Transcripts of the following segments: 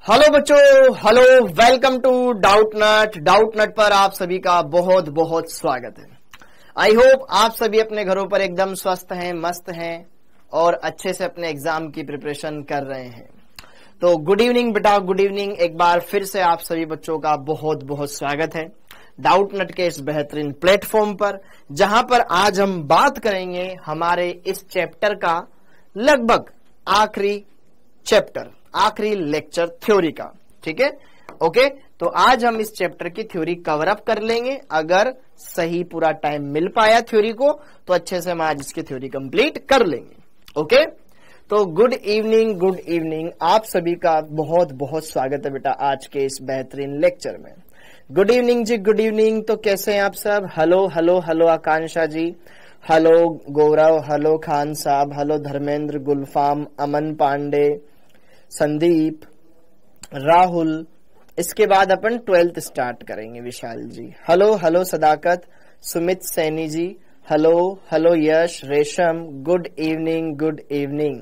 Hello बच्चों, hello, welcome to doubt नट पर आप सभी का बहुत बहुत स्वागत है। आई होप आप सभी अपने घरों पर एकदम स्वस्थ हैं, मस्त हैं और अच्छे से अपने एग्जाम की प्रिपरेशन कर रहे हैं। तो गुड इवनिंग बेटा, गुड इवनिंग। एक बार फिर से आप सभी बच्चों का बहुत बहुत स्वागत है डाउट नट के इस बेहतरीन प्लेटफॉर्म पर, जहां पर आज हम बात करेंगे हमारे इस चैप्टर का लगभग आखिरी चैप्टर, आखिरी लेक्चर थ्योरी का। ठीक है, ओके। तो आज हम इस चैप्टर की थ्योरी कवर अप कर लेंगे। अगर सही पूरा टाइम मिल पाया थ्योरी को तो अच्छे से हम आज इसकी थ्योरी कंप्लीट कर लेंगे। ओके, तो गुड इवनिंग, गुड इवनिंग। आप सभी का बहुत बहुत स्वागत है बेटा आज के इस बेहतरीन लेक्चर में। गुड इवनिंग जी, गुड इवनिंग। तो कैसे हैं आप सब? हेलो हेलो हेलो आकांक्षा जी, हेलो गौरव, हेलो खान साहब, हेलो धर्मेंद्र, गुलफाम, अमन पांडे, संदीप, राहुल। इसके बाद अपन 12th स्टार्ट करेंगे। विशाल जी, हेलो हेलो सदाकत, सुमित सैनी जी, हेलो हेलो यश, रेशम, good evening, good evening.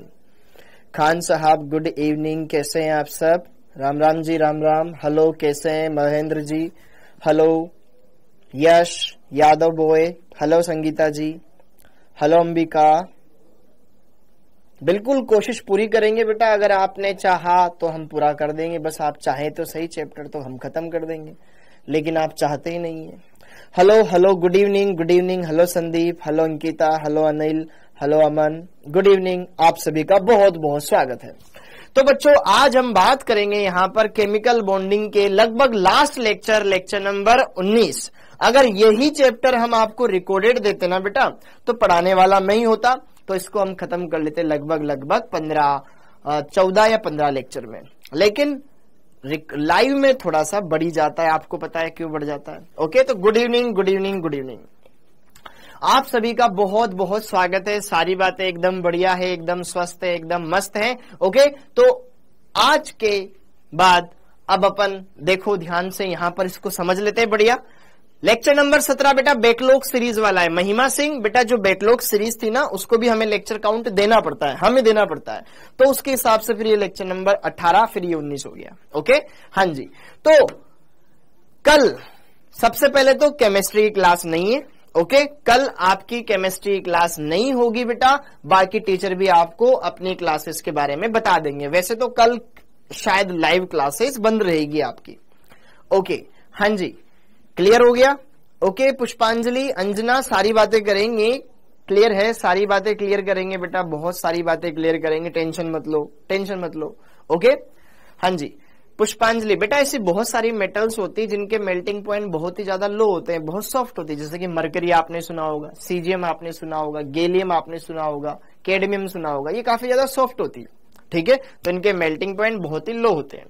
Khan साहब गुड इवनिंग, कैसे हैं आप सब? राम राम जी, राम राम। हेलो, कैसे हैं महेंद्र जी? हेलो यश यादव बॉय, हेलो संगीता जी, हेलो अंबिका। बिल्कुल कोशिश पूरी करेंगे बेटा, अगर आपने चाहा तो हम पूरा कर देंगे। बस आप चाहें तो सही, चैप्टर तो हम खत्म कर देंगे, लेकिन आप चाहते ही नहीं है। Hello hello, good evening, good evening. Hello Sandeep, hello Ankita, hello Anil, hello Aman, good evening. आप सभी का बहुत बहुत स्वागत है। तो बच्चों, आज हम बात करेंगे यहाँ पर केमिकल बॉन्डिंग के लगभग लास्ट लेक्चर, लेक्चर नंबर 19। अगर यही चैप्टर हम आपको रिकॉर्डेड देते ना बेटा, तो पढ़ाने वाला मैं ही होता, तो इसको हम खत्म कर लेते लगभग 14 या 15 लेक्चर में। लेकिन लाइव में थोड़ा सा बढ़ी जाता है, आपको पता है क्यों बढ़ जाता है। ओके, तो good evening, good evening, good evening. आप सभी का बहुत बहुत स्वागत है। सारी बातें एकदम बढ़िया है, एकदम स्वस्थ है, एकदम मस्त है। ओके, तो आज के बाद अब अपन देखो ध्यान से यहां पर इसको समझ लेते हैं। बढ़िया, लेक्चर नंबर 17 बेटा बैकलॉग सीरीज वाला है। महिमा सिंह बेटा, जो बैकलॉग सीरीज थी ना, उसको भी हमें लेक्चर काउंट देना पड़ता है, हमें देना पड़ता है। तो उसके हिसाब से फिर ये लेक्चर नंबर 18, फिर ये 19 हो गया। ओके, हाँ जी। तो कल सबसे पहले तो केमिस्ट्री की क्लास नहीं है। ओके, कल आपकी केमिस्ट्री क्लास नहीं होगी बेटा। बाकी टीचर भी आपको अपनी क्लासेस के बारे में बता देंगे। वैसे तो कल शायद लाइव क्लासेस बंद रहेगी आपकी। ओके, हाँ जी, क्लियर हो गया। ओके, पुष्पांजलि, अंजना, सारी बातें करेंगे। क्लियर है, सारी बातें क्लियर करेंगे बेटा, बहुत सारी बातें क्लियर करेंगे। टेंशन मत लो, टेंशन मत लो। ओके, हाँ जी। पुष्पांजलि बेटा, ऐसी बहुत सारी मेटल्स होती है जिनके मेल्टिंग पॉइंट बहुत ही ज्यादा लो होते हैं, बहुत सॉफ्ट होती है। जैसे कि मरकरी आपने सुना होगा, सीजियम आपने सुना होगा, गैलियम आपने सुना होगा, कैडमियम सुना होगा। ये काफी ज्यादा सॉफ्ट होती है। ठीक है, तो इनके मेल्टिंग पॉइंट बहुत ही लो होते हैं।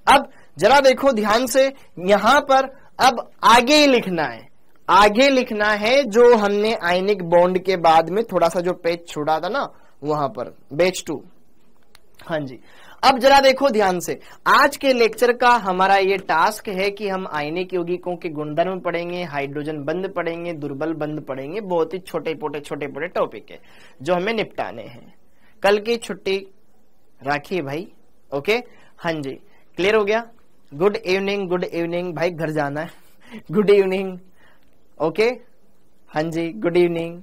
अब जरा देखो ध्यान से, यहां पर अब आगे ही लिखना है, आगे लिखना है जो हमने आयनिक बॉन्ड के बाद में थोड़ा सा जो पेज छोड़ा था ना, वहां पर बैच 2। हाँ जी, अब जरा देखो ध्यान से, आज के लेक्चर का हमारा ये टास्क है कि हम आयनिक यौगिकों के गुणधर्म पढ़ेंगे, हाइड्रोजन बंध पढ़ेंगे, दुर्बल बंध पढ़ेंगे। बहुत ही छोटे छोटे टॉपिक है जो हमें निपटाने हैं। कल की छुट्टी राखिए भाई। ओके, हाँ जी, क्लियर हो गया। गुड इवनिंग, गुड इवनिंग भाई, घर जाना है। Good evening. ओके, हाँ जी, गुड इवनिंग।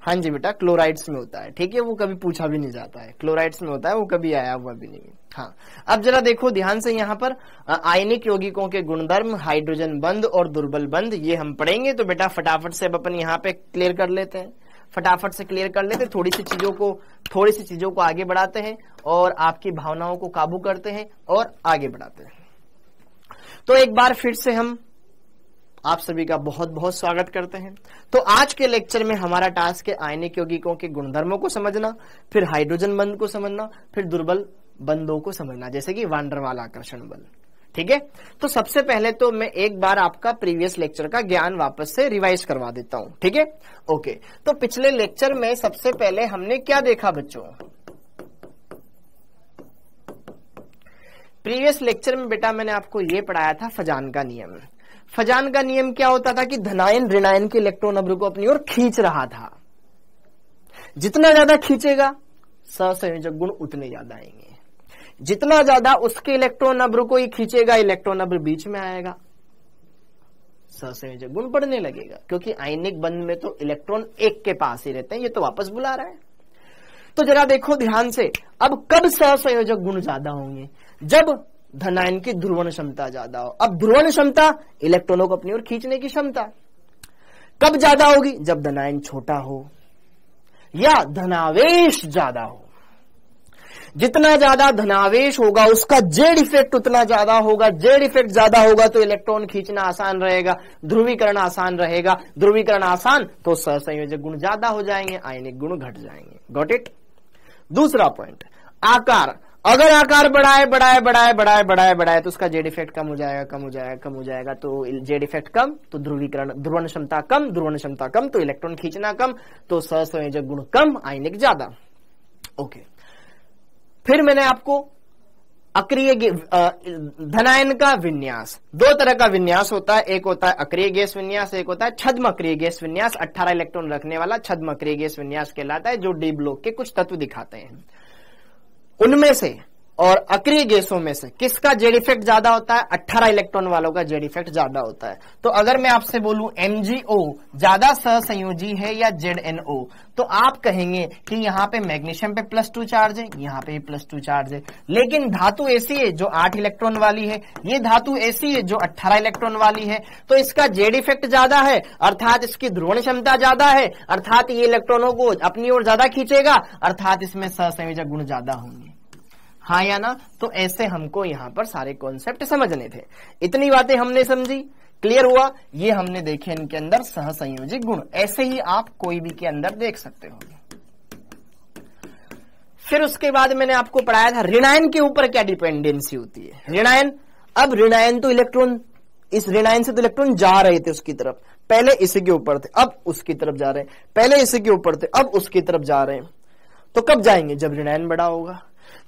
हाँ जी बेटा, क्लोराइड्स में होता है। ठीक है, वो कभी पूछा भी नहीं जाता है, क्लोराइड्स में होता है, वो कभी आया हुआ भी नहीं है। हाँ, अब जरा देखो ध्यान से, यहाँ पर आयनिक यौगिकों के गुणधर्म, हाइड्रोजन बंध और दुर्बल बंध, ये हम पढ़ेंगे। तो बेटा फटाफट से अब अपन यहाँ पे क्लियर कर लेते हैं, फटाफट से क्लियर कर लेते हैं। थोड़ी सी चीजों को आगे बढ़ाते हैं और आपकी भावनाओं को काबू करते हैं और आगे बढ़ाते हैं। तो एक बार फिर से हम आप सभी का बहुत बहुत स्वागत करते हैं। तो आज के लेक्चर में हमारा टास्क है आयनिक यौगिकों के गुणधर्मों को समझना, फिर हाइड्रोजन बंध को समझना, फिर दुर्बल बंधों को समझना, जैसे कि वान डर वाल आकर्षण बल। ठीक है, तो सबसे पहले तो मैं एक बार आपका प्रीवियस लेक्चर का ज्ञान वापस से रिवाइज करवा देता हूं। ठीक है, ओके। तो पिछले लेक्चर में सबसे पहले हमने क्या देखा बच्चों? प्रीवियस लेक्चर में बेटा मैंने आपको ये पढ़ाया था फजान का नियम। फजान का नियम क्या होता था कि धनायन ऋणायन के इलेक्ट्रॉन अब को अपनी ओर खींच रहा था। जितना ज्यादा खींचेगा सहसंयोजक गुण उतने ज्यादा आएंगे। जितना ज्यादा उसके इलेक्ट्रॉन नंबर को ही खींचेगा, इलेक्ट्रॉन नंबर बीच में आएगा, सहसंयोजक गुण बढ़ने लगेगा, क्योंकि आयनिक बंध में तो इलेक्ट्रॉन एक के पास ही रहते हैं। ये तो वापस बुला रहा है। तो जरा देखो ध्यान से, अब कब सहसंयोजक गुण ज्यादा होंगे? जब धनायन की ध्रुवण क्षमता ज्यादा हो। अब ध्रुवण क्षमता इलेक्ट्रॉनों को अपनी ओर खींचने की क्षमता कब ज्यादा होगी? जब धनायन छोटा हो या धनावेश ज्यादा हो। जितना ज्यादा धनावेश होगा उसका जेड इफेक्ट उतना ज्यादा होगा। जेड इफेक्ट ज्यादा होगा तो इलेक्ट्रॉन खींचना आसान रहेगा, ध्रुवीकरण आसान रहेगा। ध्रुवीकरण आसान तो सहसंयोजक गुण ज्यादा हो जाएंगे, आयनिक गुण घट जाएंगे। Got it? दूसरा पॉइंट, आकार। अगर आकार बढ़ाए बढ़ाए बढ़ाए बढ़ाए बढ़ाए बढ़ाए तो उसका जेड इफेक्ट कम हो जाएगा, कम हो जाएगा, कम हो जाएगा। तो जेड इफेक्ट कम तो ध्रुवीकरण, ध्रुवण क्षमता कम, ध्रुवण क्षमता कम तो इलेक्ट्रॉन खींचना कम, तो सहसंयोजक गुण कम, आयनिक ज्यादा। ओके, फिर मैंने आपको अक्रिय धनायन का विन्यास, दो तरह का विन्यास होता है। एक होता है अक्रिय गैस विन्यास, एक होता है छद्म अक्रिय गैस विन्यास। 18 इलेक्ट्रॉन रखने वाला छद्म अक्रिय गैस विन्यास कहलाता है, जो डी ब्लॉक के कुछ तत्व दिखाते हैं। उनमें से और अक्रिय गैसों में से किसका जेड इफेक्ट ज्यादा होता है? 18 इलेक्ट्रॉन वालों का जेड इफेक्ट ज्यादा होता है। तो अगर मैं आपसे बोलूं MgO ज्यादा सहसंयोजी है या ZnO, तो आप कहेंगे कि यहाँ पे मैग्नीशियम पे +2 चार्ज है, यहाँ पे +2 चार्ज है। लेकिन धातु ऐसी है जो 8 इलेक्ट्रॉन वाली है, ये धातु ऐसी है जो 18 इलेक्ट्रॉन वाली है, तो इसका जेड इफेक्ट ज्यादा है, अर्थात इसकी ध्रुवण क्षमता ज्यादा है, अर्थात ये इलेक्ट्रॉनों को अपनी ओर ज्यादा खींचेगा, अर्थात इसमें सहसंयोजक गुण ज्यादा होंगे। हाँ या ना? तो ऐसे हमको यहां पर सारे कॉन्सेप्ट समझने थे। इतनी बातें हमने समझी, क्लियर हुआ? ये हमने देखे इनके अंदर सहसंयोजक गुण। ऐसे ही आप कोई भी के अंदर देख सकते हो। फिर उसके बाद मैंने आपको पढ़ाया था ऋणायन के ऊपर क्या डिपेंडेंसी होती है। ऋणायन, अब ऋणायन तो इलेक्ट्रॉन, इस ऋणायन से तो इलेक्ट्रॉन जा रहे थे उसकी तरफ, पहले इसी के ऊपर थे अब उसकी तरफ जा रहे हैं, पहले इसी के ऊपर थे अब उसकी तरफ जा रहे हैं। तो कब जाएंगे? जब ऋणायन बड़ा होगा,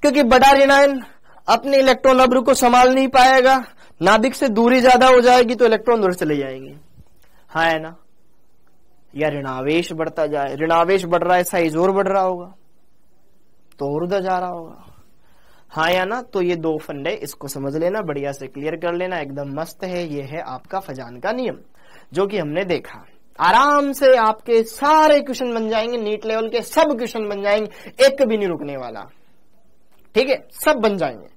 क्योंकि बड़ा ऋणायन अपने इलेक्ट्रॉन नंबर को संभाल नहीं पाएगा, नाभिक से दूरी ज्यादा हो जाएगी तो इलेक्ट्रॉन दूर चले जाएंगे। हाँ है ना? या ऋणावेश बढ़ता जाए, ऋणावेश बढ़ रहा है, साइज और बढ़ रहा होगा तो और उधर जा रहा होगा। हाँ या ना? तो ये दो फंडे, इसको समझ लेना, बढ़िया से क्लियर कर लेना, एकदम मस्त है। ये है आपका फजान का नियम जो कि हमने देखा। आराम से आपके सारे क्वेश्चन बन जाएंगे, नीट लेवल के सब क्वेश्चन बन जाएंगे, एक भी नहीं रुकने वाला। ठीक है, सब बन जाएंगे।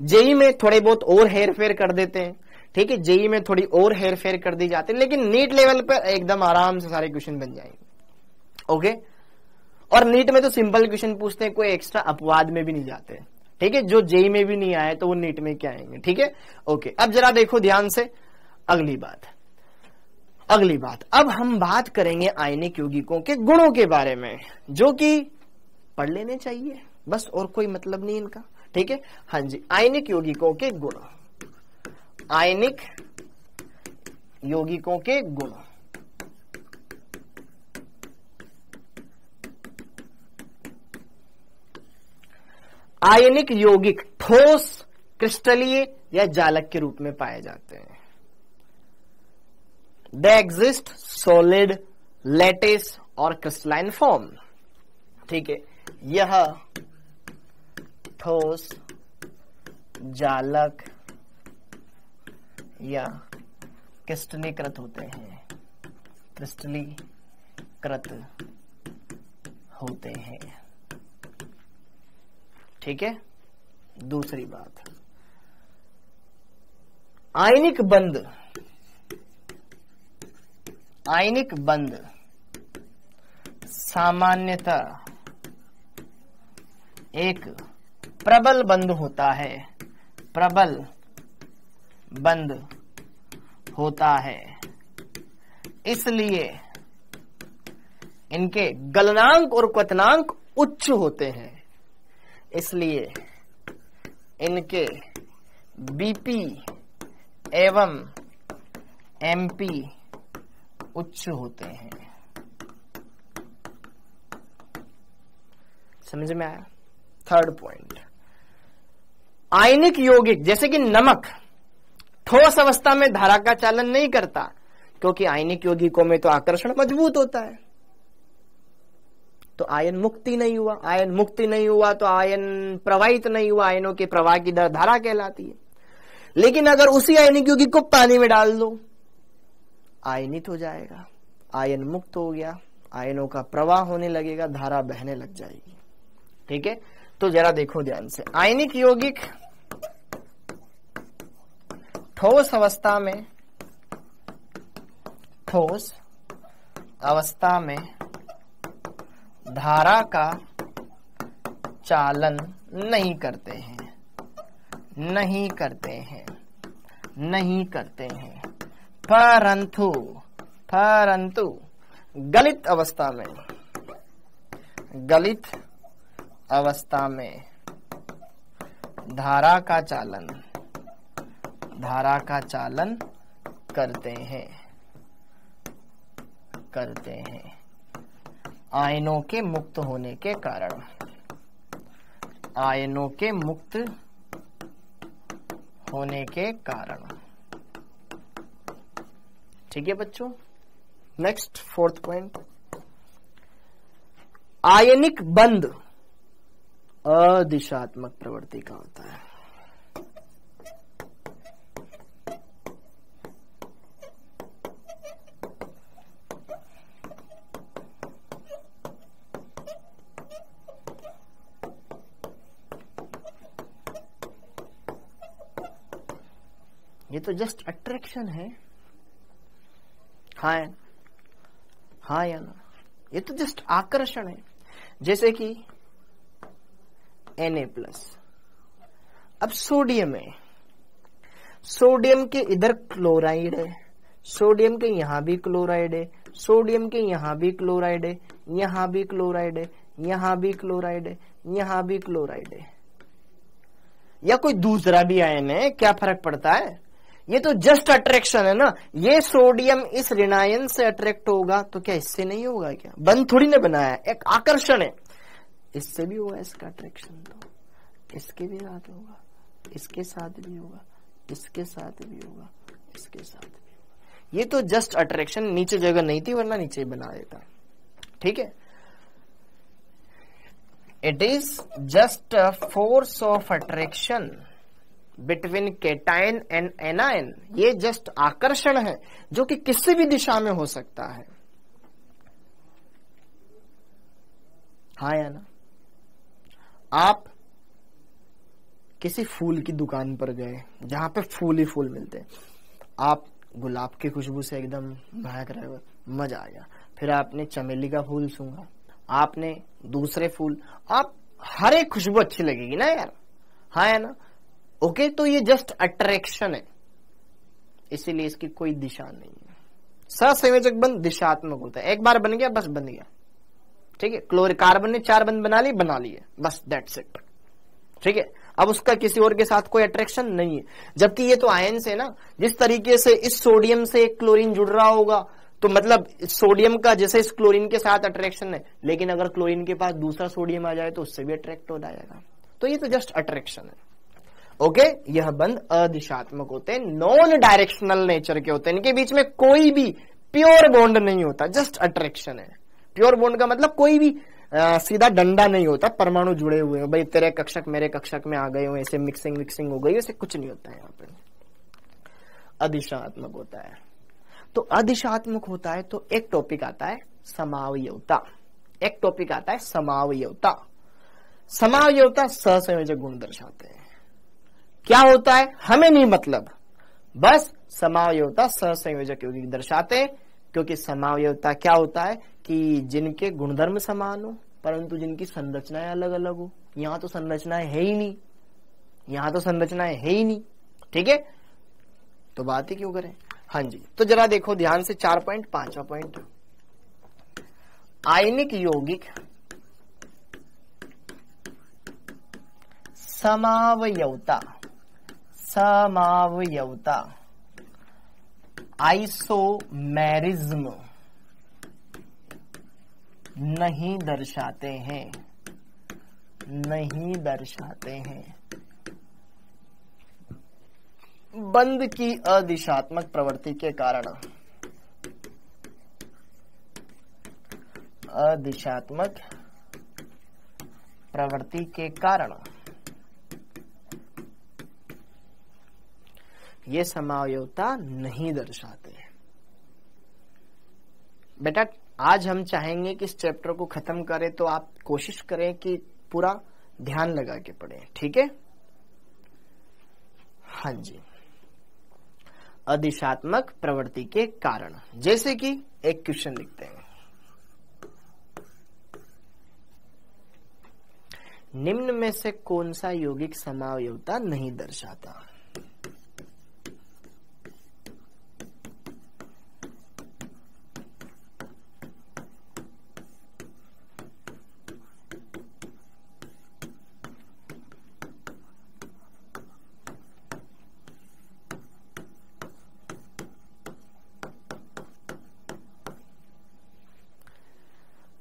जेई में थोड़े बहुत और हेर फेर कर देते हैं, ठीक है, जेई में थोड़ी और हेर फेर कर दी जाती है, लेकिन नीट लेवल पर एकदम आराम से सारे क्वेश्चन बन जाएंगे। ओके, और नीट में तो सिंपल क्वेश्चन पूछते हैं, कोई एक्स्ट्रा अपवाद में भी नहीं जाते। ठीक है, जो जेई में भी नहीं आए तो वो नीट में क्या आएंगे। ठीक है, ओके। अब जरा देखो ध्यान से अगली बात। अब हम बात करेंगे आयनिक यौगिकों के गुणों के बारे में, जो कि पढ़ लेने चाहिए बस, और कोई मतलब नहीं इनका। ठीक है, हाँ जी, आयनिक यौगिकों के गुण। आयनिक यौगिकों के गुण। आयनिक यौगिक ठोस, क्रिस्टलीय या जालक के रूप में पाए जाते हैं। दे एग्जिस्ट सॉलिड, लैटिस और क्रिस्टलाइन फॉर्म। ठीक है, यह ठोस, जालक या क्रिस्टलीकृत होते हैं, क्रिस्टलीकृत होते हैं। ठीक है, दूसरी बात, आयनिक बंध सामान्यतः एक प्रबल बंध होता है, प्रबल बंध होता है, इसलिए इनके गलनांक और क्वथनांक उच्च होते हैं, इसलिए इनके बीपी एवं एमपी उच्च होते हैं। समझ में आया? थर्ड पॉइंट, आयनिक यौगिक जैसे कि नमक ठोस अवस्था में धारा का चालन नहीं करता, क्योंकि आयनिक यौगिकों में तो आकर्षण मजबूत होता है। तो आयन मुक्ति नहीं हुआ। आयन मुक्ति नहीं हुआ तो आयन प्रवाहित नहीं हुआ, आयनों के प्रवाह की दर धारा कहलाती है। लेकिन अगर उसी आयनिक यौगिक को पानी में डाल दो, आयनित हो जाएगा, आयन मुक्त हो गया, आयनों का प्रवाह होने लगेगा, धारा बहने लग जाएगी। ठीक है, तो जरा देखो ध्यान से, आयनिक यौगिक ठोस अवस्था में धारा का चालन नहीं करते हैं, परंतु गलित अवस्था में धारा का चालन करते हैं। आयनों के मुक्त होने के कारण। ठीक है बच्चों, नेक्स्ट 4th पॉइंट, आयनिक बंध अदिशात्मक प्रवृत्ति का होता है। ये तो जस्ट अट्रैक्शन है, हाँ या ना, ये तो जस्ट आकर्षण है। जैसे कि Na+, अब सोडियम है, सोडियम के इधर क्लोराइड है, सोडियम के यहां भी क्लोराइड है, सोडियम के यहां भी क्लोराइड है, यहां भी क्लोराइड है, यहां भी क्लोराइड है, यहां भी क्लोराइड है, या कोई दूसरा भी आयन है, क्या फर्क पड़ता है? ये तो जस्ट अट्रैक्शन है ना। ये सोडियम इस ऋणायन से अट्रैक्ट होगा तो क्या इससे नहीं होगा? क्या बंध थोड़ी ने बनाया, एक आकर्षण है, इससे भी होगा इसका अट्रैक्शन, तो इसके भी साथ होगा, इसके साथ भी होगा, इसके साथ भी होगा, इसके साथ भी होगा। ये तो जस्ट अट्रैक्शन, नीचे जगह नहीं थी वरना नीचे बना देता। ठीक है, it is just a force of attraction between cation and anion. ये जस्ट आकर्षण है जो कि किसी भी दिशा में हो सकता है, हाँ या ना। आप किसी फूल की दुकान पर गए जहां पे फूल ही फूल मिलते हैं, आप गुलाब की खुशबू से एकदम महक रहे हो, मजा आ गया। फिर आपने चमेली का फूल सूंघा, आपने दूसरे फूल, आप हर एक खुशबू अच्छी लगेगी ना यार, हाँ या ना। ओके, तो ये जस्ट अट्रैक्शन है, इसीलिए इसकी कोई दिशा नहीं है। सहसंयोजक बंध दिशात्मक होता है, एक बार बन गया बस बन गया। ठीक है, कार्बन ने 4 बंध बना लिए, बस दैट्स इट। ठीक है, अब उसका किसी और के साथ कोई अट्रैक्शन नहीं है। जबकि ये तो आयन्स है ना, जिस तरीके से इस सोडियम से एक क्लोरीन जुड़ रहा होगा तो मतलब सोडियम का जैसे इस क्लोरीन के साथ अट्रैक्शन है, लेकिन अगर क्लोरीन के पास दूसरा सोडियम आ जाए तो उससे भी अट्रैक्ट हो जाएगा। तो ये तो जस्ट अट्रैक्शन है। ओके, यह बंध अदिशात्मक होते हैं, नॉन डायरेक्शनल नेचर के होते हैं, इनके बीच में कोई भी प्योर बॉन्ड नहीं होता, जस्ट अट्रैक्शन है। प्योर बॉन्ड का मतलब कोई भी सीधा डंडा नहीं होता, परमाणु जुड़े हुए हैं, भाई तेरे कक्षक मेरे कक्षक में आ गए हो, ऐसे मिक्सिंग हो गई, ऐसे कुछ नहीं होता है यहाँ पे। अदिशात्मक होता है। तो अदिशात्मक होता है तो एक टॉपिक आता है समावयवता, एक टॉपिक आता है समावयवता। समावयवता सहसंयोजक गुण दर्शाते हैं। क्या होता है हमें नहीं मतलब, बस समावयवता सहसंयोजक यौगिक दर्शाते हैं। क्योंकि समावयवता क्या होता है कि जिनके गुणधर्म समान हो परंतु जिनकी संरचनाएं अलग अलग हो। यहां तो संरचनाएं है ही नहीं, यहां तो संरचनाएं है ही नहीं। ठीक है, तो बात ही क्यों करें। हाँ जी, तो जरा देखो ध्यान से 4.5वां पॉइंट, आयनिक यौगिक समावयवता, समावयवता आइसोमेरिज्म नहीं दर्शाते हैं, नहीं दर्शाते हैं। बंध की अदिशात्मक प्रवृत्ति के कारण, अदिशात्मक प्रवृत्ति के कारण ये समावयवता नहीं दर्शाते हैं। बेटा आज हम चाहेंगे कि इस चैप्टर को खत्म करें, तो आप कोशिश करें कि पूरा ध्यान लगा के पढ़ें, ठीक है? हाँ जी। अधिशात्मक प्रवृत्ति के कारण, जैसे कि एक क्वेश्चन लिखते हैं, निम्न में से कौन सा यौगिक समावयवता नहीं दर्शाता?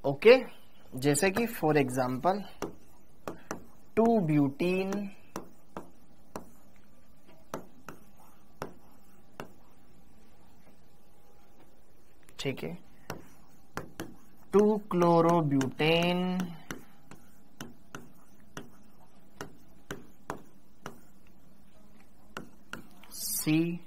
ओके, जैसे कि फॉर एग्जाम्पल 2-ब्यूटीन, ठीक है, 2-क्लोरोब्यूटेन, C,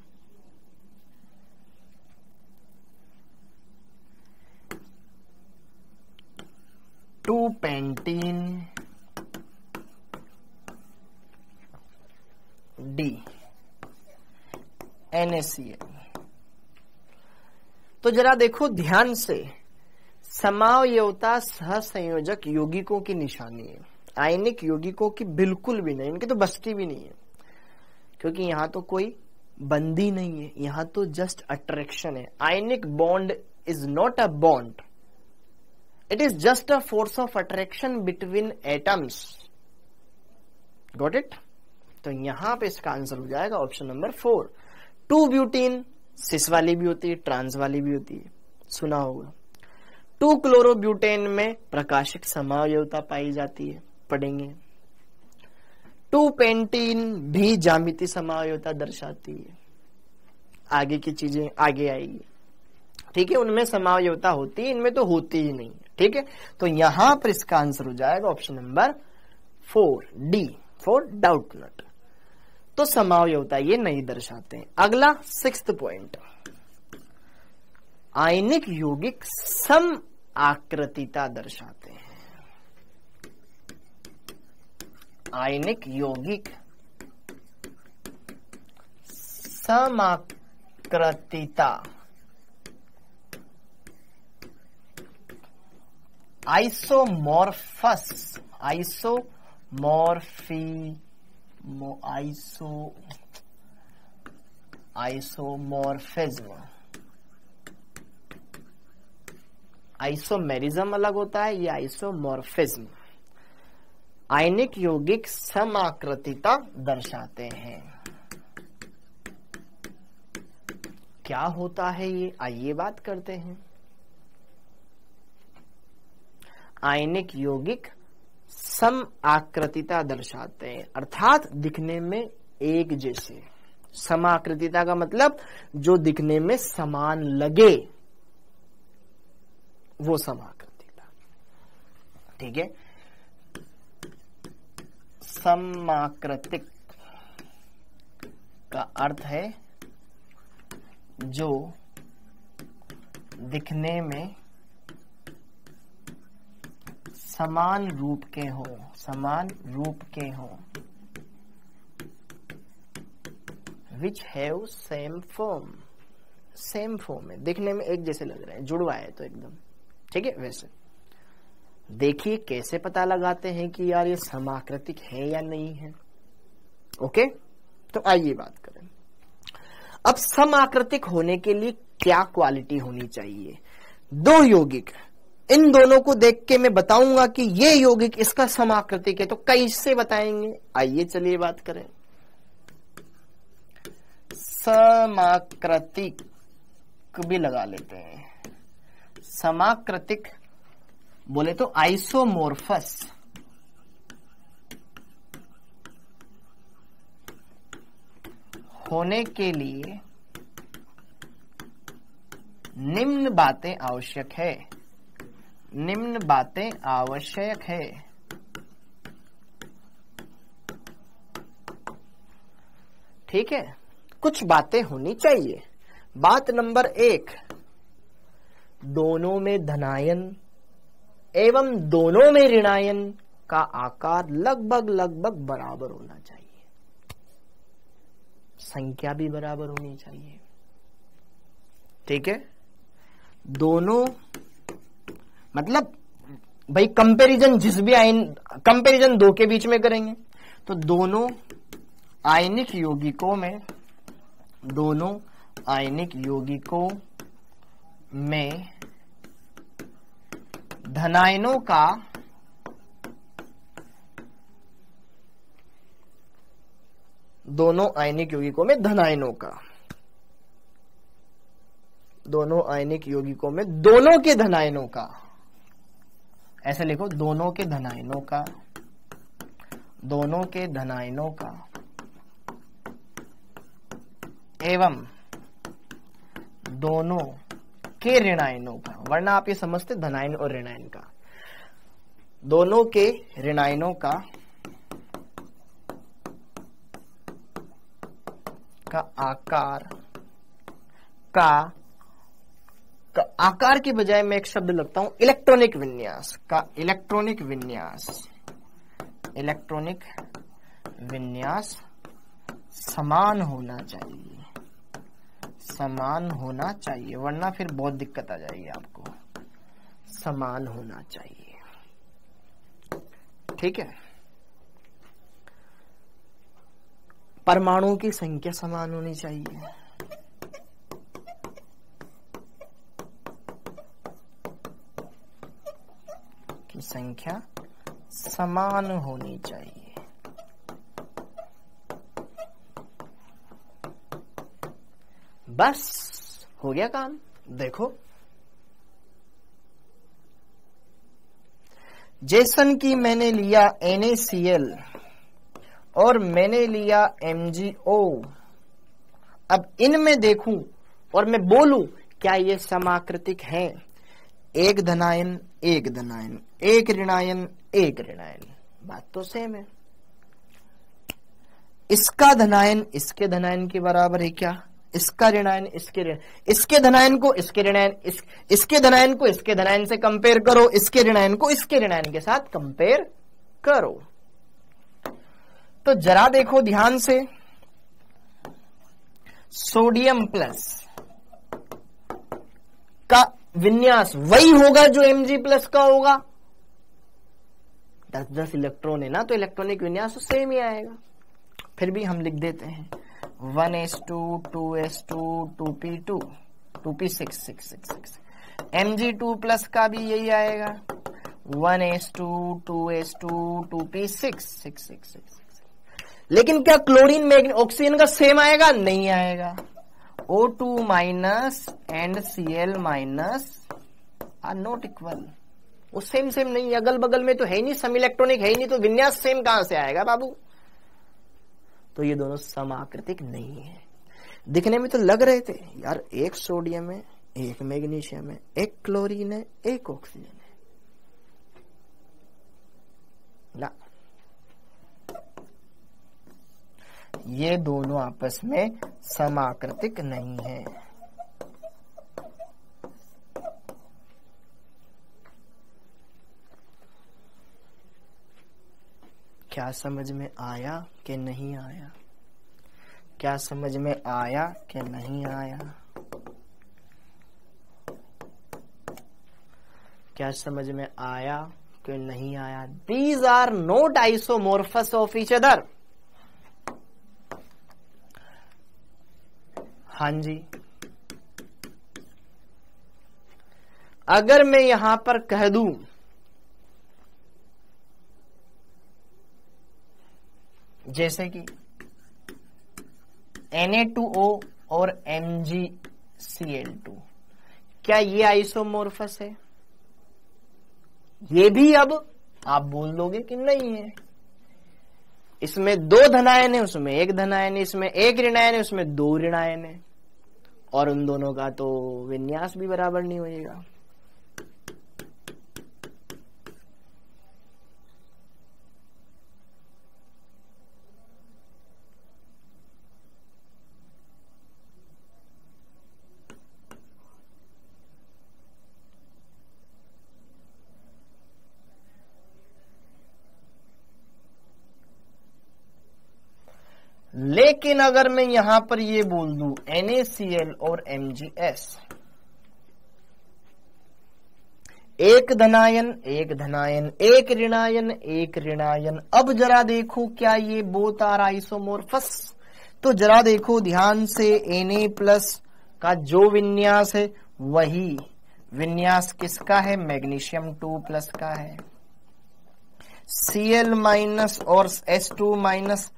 2-पेंटीन, D, NaCl। तो जरा देखो ध्यान से, समावयवता सहसंयोजक यौगिकों की निशानी है, आयनिक यौगिकों की बिल्कुल भी नहीं, इनकी तो बस की भी नहीं है, क्योंकि यहां तो कोई बंदी नहीं है, यहां तो जस्ट अट्रैक्शन है। Ionic bond is not a bond, it is just a force of attraction between atoms. Got it? तो यहां पे इसका आंसर हो जाएगा ऑप्शन नंबर 4। 2-ब्यूटीन सिस वाली भी होती है, ट्रांस वाली भी होती है, सुना होगा। 2-क्लोरोब्यूटेन में प्रकाशिक समावयवता पाई जाती है, पढ़ेंगे। 2-पेंटीन भी ज्यामितीय समावयवता दर्शाती है। आगे की चीजें आगे आएगी, ठीक है, उनमें समावयवता होती है, इनमें तो होती ही नहीं है, ठीक है। तो यहां पर इसका आंसर हो जाएगा option number 4, D, for Doubtnut. तो समावयवता ये नहीं दर्शाते हैं। अगला 6th पॉइंट, आयनिक यौगिक सम आकृतिता दर्शाते हैं। आयनिक यौगिक समाकृतिता, आइसोमॉर्फस, आइसोमॉर्फिज्म, आइसोमेरिज्म अलग होता है, ये आइसोमॉर्फिज्म। आयनिक यौगिक समाकृतिता दर्शाते हैं। क्या होता है ये, आइए बात करते हैं। आयनिक यौगिक सम आकृतिता दर्शाते हैं, अर्थात दिखने में एक जैसे। समाकृतिता का मतलब जो दिखने में समान लगे, वो समाकृतिता, ठीक है। समाकृतिक का अर्थ है जो दिखने में समान रूप के हो, समान रूप के हो, which have same form, same form है, दिखने में एक जैसे लग रहे हैं, जुड़वा है तो एकदम, ठीक है। वैसे देखिए कैसे पता लगाते हैं कि यार ये समाकृतिक है या नहीं है। ओके, तो आइए बात करें। अब समाकृतिक होने के लिए क्या क्वालिटी होनी चाहिए? दो यौगिक, इन दोनों को देख के मैं बताऊंगा कि ये यौगिक इसका समाकृतिक है, तो कैसे बताएंगे? आइए चलिए बात करें। समाकृतिक भी लगा लेते हैं। समाकृतिक बोले तो आइसोमॉर्फस, होने के लिए निम्न बातें आवश्यक है, निम्न बातें आवश्यक है। ठीक है, कुछ बातें होनी चाहिए। बात नंबर 1, दोनों में धनायन एवं दोनों में ऋणायन का आकार लगभग लगभग बराबर होना चाहिए, संख्या भी बराबर होनी चाहिए। ठीक है, दोनों मतलब भाई कंपैरिजन जिस भी आयन, कंपैरिजन दो के बीच में करेंगे तो दोनों आयनिक यौगिकों में, दोनों आयनिक यौगिकों में धनायनों का दोनों आयनिक यौगिकों में धनायनों का, दोनों आयनिक यौगिकों में दोनों के धनायनों का, ऐसे लिखो, दोनों के धनायनों का, दोनों के धनायनों का एवं दोनों के ऋणायनों का, वरना आप ये समझते धनायन और ऋणायन का, दोनों के ऋणायनों का आकार का आकार के बजाय मैं एक शब्द लगता हूं इलेक्ट्रॉनिक विन्यास का, इलेक्ट्रॉनिक विन्यास, इलेक्ट्रॉनिक विन्यास समान होना चाहिए, समान होना चाहिए, वरना फिर बहुत दिक्कत आ जाएगी आपको। समान होना चाहिए, ठीक है। परमाणुओं की संख्या समान होनी चाहिए, की संख्या समान होनी चाहिए। बस हो गया काम। देखो, जैसन कि मैंने लिया NaCl और मैंने लिया MgO, अब इनमें देखूं और मैं बोलूं क्या ये समाकृतिक हैं? एक धनायन एक धनायन, एक ऋणायन एक ऋणायन, बात तो सेम है। इसका धनायन इसके धनायन के बराबर है क्या? इसका ऋणायन इसके ऋणायन, इसके धनायन को इसके ऋणायन, इसके धनायन को इसके धनायन से कंपेयर करो, इसके ऋणायन को इसके ऋणायन के साथ कंपेयर करो। तो जरा देखो ध्यान से, सोडियम प्लस का विन्यास वही होगा जो Mg प्लस का होगा। 10-10 इलेक्ट्रॉन है ना, तो इलेक्ट्रॉनिक विन्यास तो सेम ही आएगा। फिर भी हम लिख देते हैं 1s2 2s2 2p2 2p6 6 6 6। Mg2 plus का भी यही आएगा 1s2 2s2 2p6 6 6 6। लेकिन क्या क्लोरीन मैग्नीशियम ऑक्सीजन का सेम आएगा? नहीं आएगा। O2 minus and Cl minus are not equal. वो सेम सेम नहीं, अगल बगल में तो है ही नहीं, सम इलेक्ट्रॉनिक है ही नहीं, तो विन्यास सेम कहां से आएगा बाबू? तो ये दोनों समाकृतिक नहीं है। दिखने में तो लग रहे थे यार, एक सोडियम है, एक मैग्नीशियम है, एक क्लोरीन है, एक ऑक्सीजन है ना, ये दोनों आपस में समाकृतिक नहीं है। क्या समझ में आया कि नहीं आया? क्या समझ में आया कि नहीं आया? क्या समझ में आया कि नहीं आया? These are not isomorphous of each other। हाँ जी, अगर मैं यहां पर कह दूं जैसे कि Na2O और MgCl2, क्या ये आइसोमोर्फस है? ये भी अब आप बोल दोगे कि नहीं है। इसमें दो धनायन है, उसमें एक धनायन है, इसमें एक ऋणायन है, उसमें दो ऋणायन है, और उन दोनों का तो विन्यास भी बराबर नहीं होएगा। लेकिन अगर मैं यहां पर ये बोल दूं NaCl और MgS, एक धनायन एक धनायन, एक ऋणायन एक ऋणायन, अब जरा देखो क्या ये बोथ आर आइसोमोर्फस? तो जरा देखो ध्यान से, Na+ का जो विन्यास है वही विन्यास किसका है? मैग्नीशियम 2+ का है। Cl- और S2-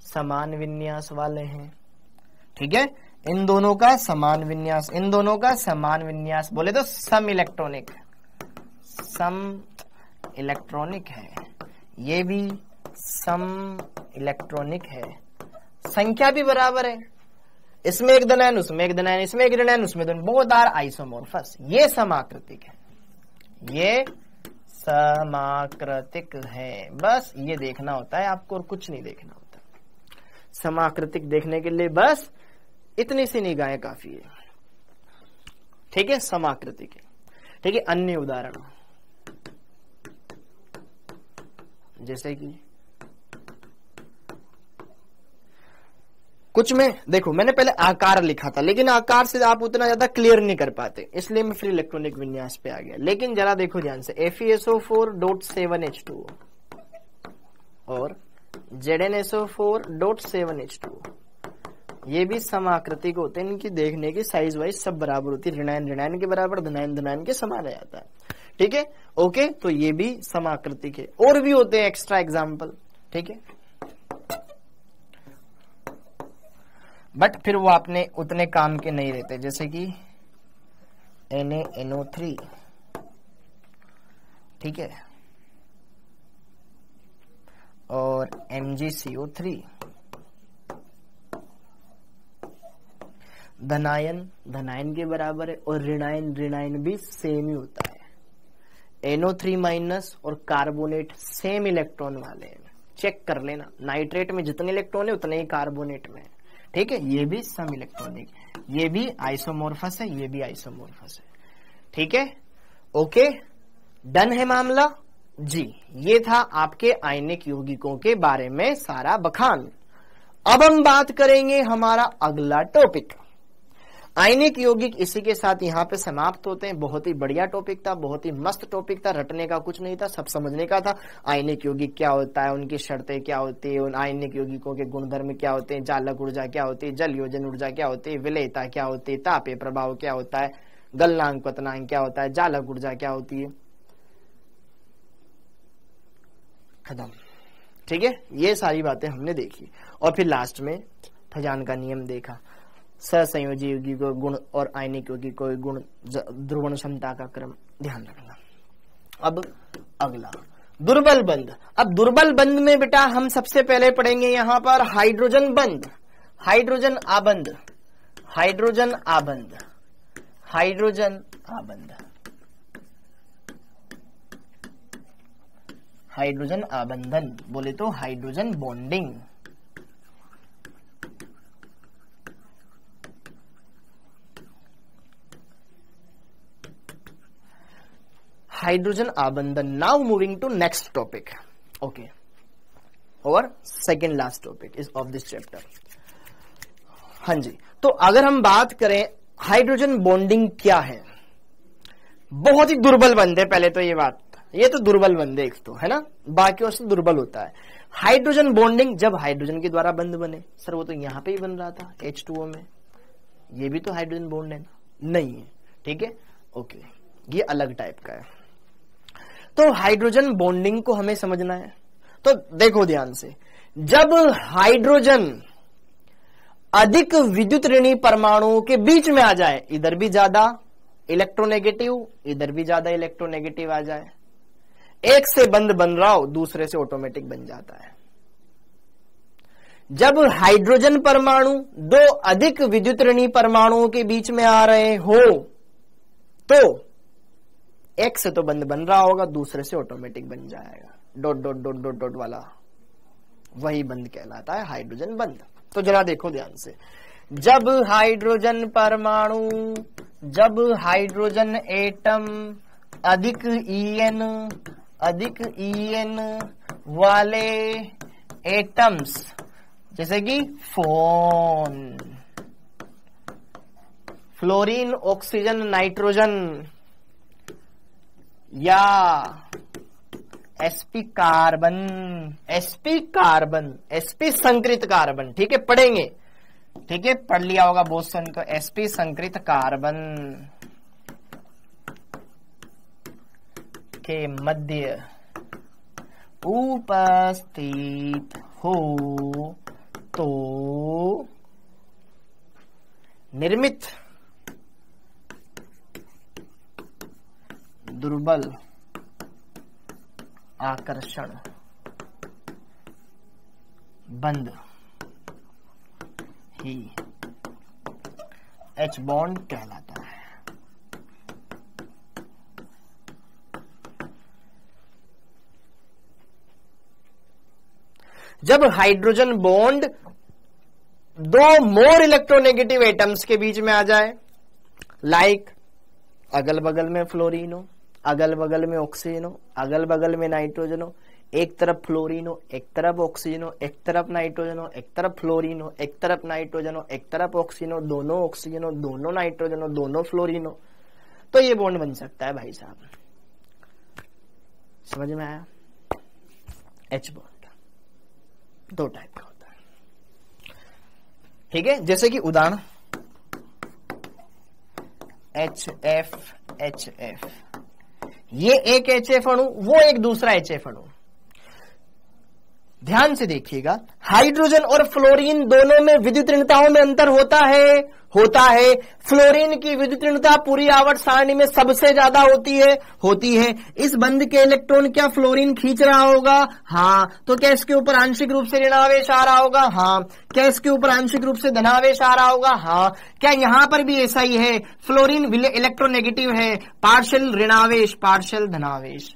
समान विन्यास वाले हैं, ठीक है, इन दोनों का समान विन्यास, इन दोनों का समान विन्यास, बोले तो सम इलेक्ट्रॉनिक है, ये भी सम इलेक्ट्रॉनिक है, संख्या भी बराबर है, इसमें एक धनायन उसमें एक धनायन, इसमें एक ऋणायन उसमें दोनों, बोथ आर आइसोमोर्फस। ये समाकृतिक है, ये समाकृतिक है, बस ये देखना होता है आपको और कुछ नहीं देखना होता। समाकृतिक देखने के लिए बस इतनी सी निगाहें काफी है, ठीक है, समाकृतिक है, ठीक है। अन्य उदाहरण जैसे कि कुछ में देखो, मैंने पहले आकार लिखा था, लेकिन आकार से आप उतना ज्यादा क्लियर नहीं कर पाते, इसलिए मैं फिर इलेक्ट्रॉनिक विन्यास पे आ गया। लेकिन जरा देखो ध्यान से, FeSO4.7H2 और ZnSO4.7H2, ये भी समाकृतिक होते हैं, इनकी देखने की साइज वाइज सब बराबर होती है, ऋणायन ऋणायन के बराबर, धनायन धनायन के समान आ जाता है, ठीक है, ओके। तो ये भी समाकृतिक है, और भी होते हैं एक्स्ट्रा एग्जाम्पल, ठीक है, बट फिर वो आपने उतने काम के नहीं रहते, जैसे कि NaNO3, ठीक है, और MgCO3, धनायन धनायन के बराबर है, और ऋणायन ऋणायन भी सेम ही होता है। NO3- और कार्बोनेट सेम इलेक्ट्रॉन वाले हैं, चेक कर लेना, नाइट्रेट में जितने इलेक्ट्रॉन है उतने ही कार्बोनेट में, ठीक है, ये भी सम इलेक्ट्रॉनिक, ये भी आइसोमोर्फस है, ये भी आइसोमोर्फस है, ठीक है, ओके, डन है मामला जी। ये था आपके आयनिक यौगिकों के बारे में सारा बखान। अब हम बात करेंगे हमारा अगला टॉपिक, आयनिक यौगिक। इसी के साथ यहाँ पे समाप्त होते हैं। बहुत ही बढ़िया टॉपिक था, बहुत ही मस्त टॉपिक था, रटने का कुछ नहीं था, सब समझने का था। आयनिक यौगिक क्या होता है, उनकी शर्तें क्या होती है, उन आयनिक यौगिकों के गुणधर्म क्या होते हैं, चालक ऊर्जा क्या होती है, जल योजन ऊर्जा क्या होती है, विलेयता क्या होती है, तापीय प्रभाव क्या होता है, गलनांक क्वथनांक क्या होता है, जालक ऊर्जा क्या होती है, खत्म, ठीक है। ये सारी बातें हमने देखी, और फिर लास्ट में फजान का नियम देखा, सहसंयोजी यौगिकों गुण और आयनिक यौगिकों गुण, ध्रुवण क्षमता का क्रम ध्यान रखना। अब अगला दुर्बल बंध। अब दुर्बल बंध में बेटा हम सबसे पहले पढ़ेंगे यहां पर हाइड्रोजन बंध, हाइड्रोजन आबंध, हाइड्रोजन आबंध, हाइड्रोजन आबंध, हाइड्रोजन आबंधन, बोले तो हाइड्रोजन बॉन्डिंग। हाइड्रोजन आबंधन। Now moving to next topic, okay, और second last topic is of this chapter. हाँ जी, तो अगर हम बात करें हाइड्रोजन बॉन्डिंग क्या है, बहुत ही दुर्बल बंध है। पहले तो ये बात, ये तो दुर्बल बंध है एक तो, है ना, बाकियों से दुर्बल होता है। हाइड्रोजन बॉन्डिंग जब हाइड्रोजन के द्वारा बंध बने, सर वो तो यहां पे ही बन रहा था H2O में, ये भी तो हाइड्रोजन बॉन्ड है ना, नहीं है, ठीक है, ओके, ये अलग टाइप का है। तो हाइड्रोजन बॉन्डिंग को हमें समझना है, तो देखो ध्यान से, जब हाइड्रोजन अधिक विद्युत ऋणी परमाणुओं के बीच में आ जाए, इधर भी ज्यादा इलेक्ट्रोनेगेटिव, इधर भी ज्यादा इलेक्ट्रोनेगेटिव आ जाए, एक से बंध बन रहा हो दूसरे से ऑटोमेटिक बन जाता है। जब हाइड्रोजन परमाणु दो अधिक विद्युत ऋणी परमाणुओं के बीच में आ रहे हो, तो एक से तो बंध बन रहा होगा, दूसरे से ऑटोमेटिक बन जाएगा, dot dot dot dot dot वाला, वही बंध कहलाता है हाइड्रोजन बंध। तो जरा देखो ध्यान से, जब हाइड्रोजन परमाणु, जब हाइड्रोजन एटम अधिक EN वाले एटम्स जैसे कि फोन, फ्लोरीन, ऑक्सीजन, नाइट्रोजन, या sp carbon, sp carbon, sp संकृत कार्बन। ठीक है, पढ़ेंगे, ठीक है, पढ़ लिया होगा बोसन को। sp संकृत कार्बन के मध्य उपस्थित हो तो निर्मित दुर्बल आकर्षण बंध ही H बॉन्ड कहलाता है। जब हाइड्रोजन बॉन्ड दो मोर इलेक्ट्रोनेगेटिव एटम्स के बीच में आ जाए, लाइक अगल बगल में फ्लोरीन हो, अगल बगल में ऑक्सीजन हो, अगल बगल में नाइट्रोजन हो, एक तरफ फ्लोरीन हो, एक तरफ ऑक्सीजन हो, एक तरफ नाइट्रोजन हो, एक तरफ फ्लोरीन हो, एक तरफ नाइट्रोजन हो, एक तरफ ऑक्सीजन हो, दोनों ऑक्सीजन हो, दोनों नाइट्रोजन हो, दोनों फ्लोरीन हो, तो ये बॉन्ड बन सकता है भाई साहब। समझ में आया? H बॉन्ड दो टाइप का होता है। ठीक है, जैसे कि उदाहरण HF, HF, ये एक HF अणु, वो एक दूसरा HF अणु। ध्यान से देखिएगा, हाइड्रोजन और फ्लोरीन दोनों में विद्युत ऋणताओं में अंतर होता है, होता है। फ्लोरीन की विद्युत ऋणता पूरी आवर्त सारणी में सबसे ज्यादा होती है। इस बंध के इलेक्ट्रॉन क्या फ्लोरीन खींच रहा होगा? हाँ। तो क्या इसके ऊपर आंशिक रूप से ऋणावेश आ रहा होगा? हाँ। क्या इसके ऊपर आंशिक रूप से धनावेश आ रहा होगा? हाँ। क्या यहां पर भी ऐसा ही है? फ्लोरीन इलेक्ट्रोनेगेटिव है, पार्शियल ऋणावेश, पार्शियल धनावेश।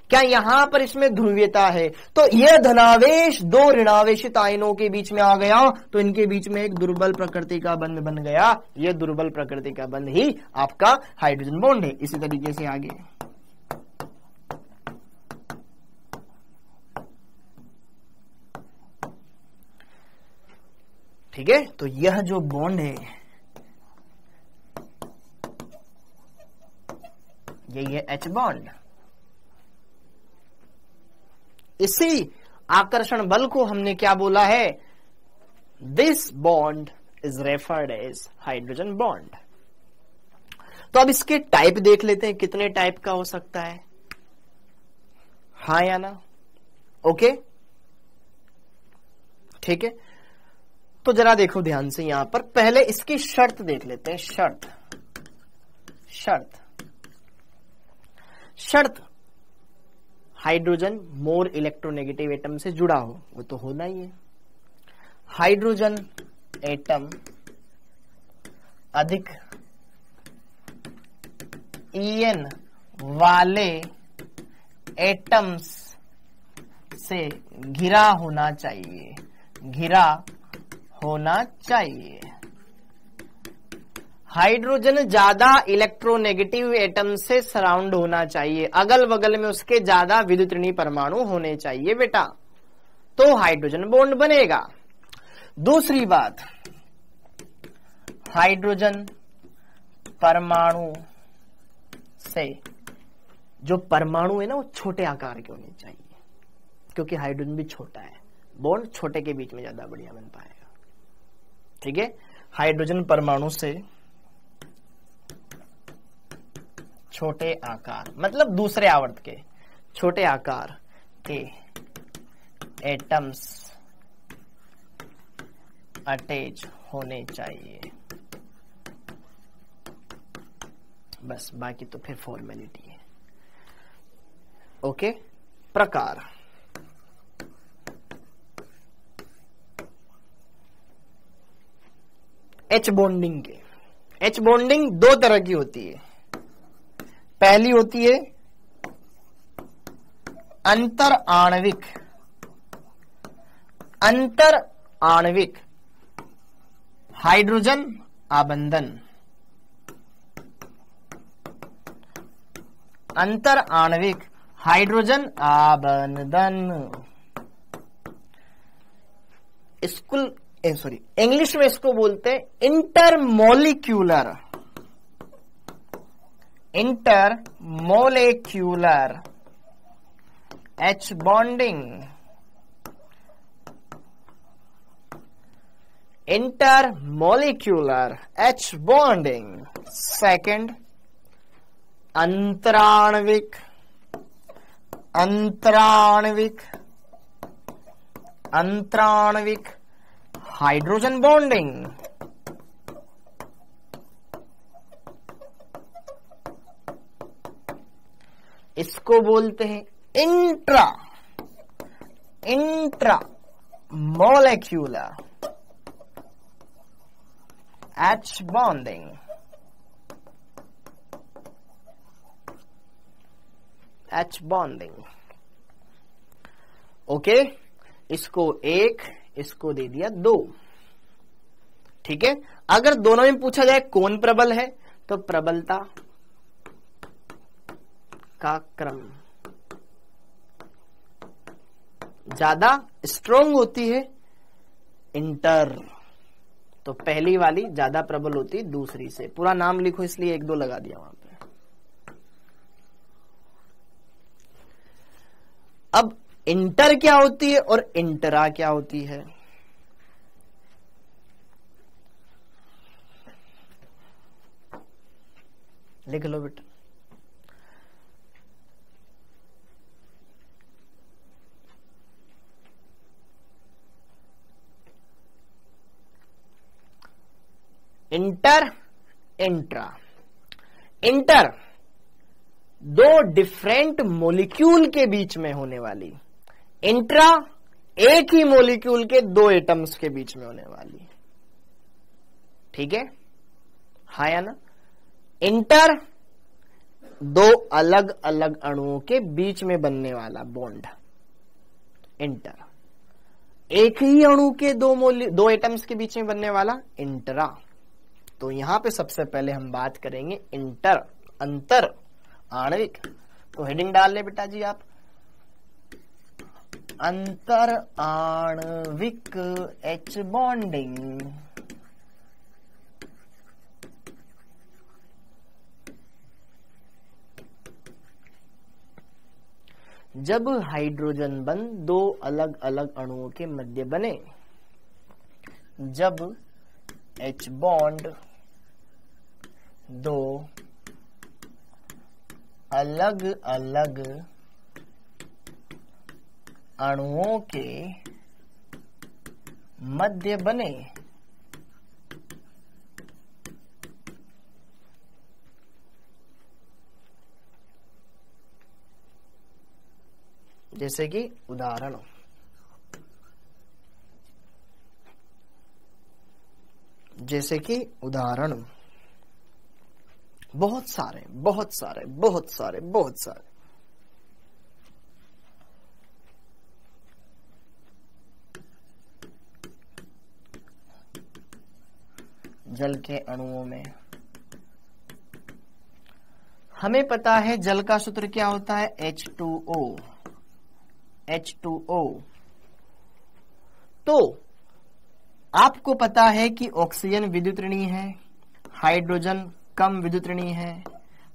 क्या यहां पर इसमें ध्रुवीयता है? तो यह धनावेश दो ऋणावेशित आयनों के बीच में आ गया, तो इनके बीच में एक दुर्बल प्रकृति का बंध बन गया। यह दुर्बल प्रकृति का बंध ही आपका हाइड्रोजन बॉन्ड है। इसी तरीके से आगे ठीक है, तो यह जो बॉन्ड है यही है H बॉन्ड। इसी आकर्षण बल को हमने क्या बोला है? This bond is referred as hydrogen bond. तो अब इसके टाइप देख लेते हैं, कितने टाइप का हो सकता है, हाँ या ना? ओके, ठीक है। तो जरा देखो ध्यान से, यहां पर पहले इसकी शर्त देख लेते हैं। शर्त हाइड्रोजन मोर इलेक्ट्रोनेगेटिव एटम से जुड़ा हो, वो तो होना ही है। हाइड्रोजन एटम अधिक EN वाले एटम्स से घिरा होना चाहिए, घिरा होना चाहिए। हाइड्रोजन ज्यादा इलेक्ट्रोनेगेटिव एटम से सराउंड होना चाहिए, अगल बगल में उसके ज्यादा विद्युत ऋणी परमाणु होने चाहिए बेटा, तो हाइड्रोजन बॉन्ड बनेगा। दूसरी बात, हाइड्रोजन परमाणु से जो परमाणु है ना, वो छोटे आकार के होने चाहिए, क्योंकि हाइड्रोजन भी छोटा है, बॉन्ड छोटे के बीच में ज्यादा बढ़िया बन पाएगा। ठीक है, हाइड्रोजन परमाणु से छोटे आकार, मतलब दूसरे आवर्त के छोटे आकार के एटम्स अटैच होने चाहिए। बस, बाकी तो फिर फॉर्मेलिटी है। ओके, प्रकार H बॉन्डिंग के। H बॉन्डिंग दो तरह की होती है। पहली होती है अंतर आणविक हाइड्रोजन आबंधन। अंतर आणविक हाइड्रोजन आबंधन। इंग्लिश में इसको बोलते हैं intermolecular H bonding, intermolecular H bonding. Second, अंतराण्विक हाइड्रोजन बॉन्डिंग। इसको बोलते हैं intramolecular H bonding. Okay, इसको 1, इसको दे दिया 2। ठीक है, अगर दोनों में पूछा जाए कौन प्रबल है तो प्रबलता का क्रम ज्यादा स्ट्रोंग होती है इंटर, तो पहली वाली ज्यादा प्रबल होती है दूसरी से। पूरा नाम लिखो इसलिए 1-2 लगा दिया वहां पे। अब इंटर क्या होती है और इंटरा क्या होती है? लिख लो बेटा। Inter, intra. इंटर दो डिफरेंट मॉलिक्यूल के बीच में होने वाली, इंट्रा एक ही मॉलिक्यूल के 2 एटम्स के बीच में होने वाली। ठीक है, हाँ या ना? इंटर 2 अलग अलग अणुओं के बीच में बनने वाला बॉन्ड इंटर। एक ही अणु के 2 एटम्स के बीच में बनने वाला इंट्रा। तो यहां पे सबसे पहले हम बात करेंगे इंटर, अंतर आणविक। तो हेडिंग डाल ले बेटा जी आप, अंतर आणविक H बॉन्डिंग। जब हाइड्रोजन बंध 2 अलग अलग अणुओं के मध्य बने, जब H बॉन्ड 2 अलग अलग अणुओं के मध्य बने, जैसे कि उदाहरण, बहुत सारे जल के अणुओं में। हमें पता है जल का सूत्र क्या होता है, H2O। तो आपको पता है कि ऑक्सीजन विद्युत ऋणी है, हाइड्रोजन कम विद्युत ऋणी है,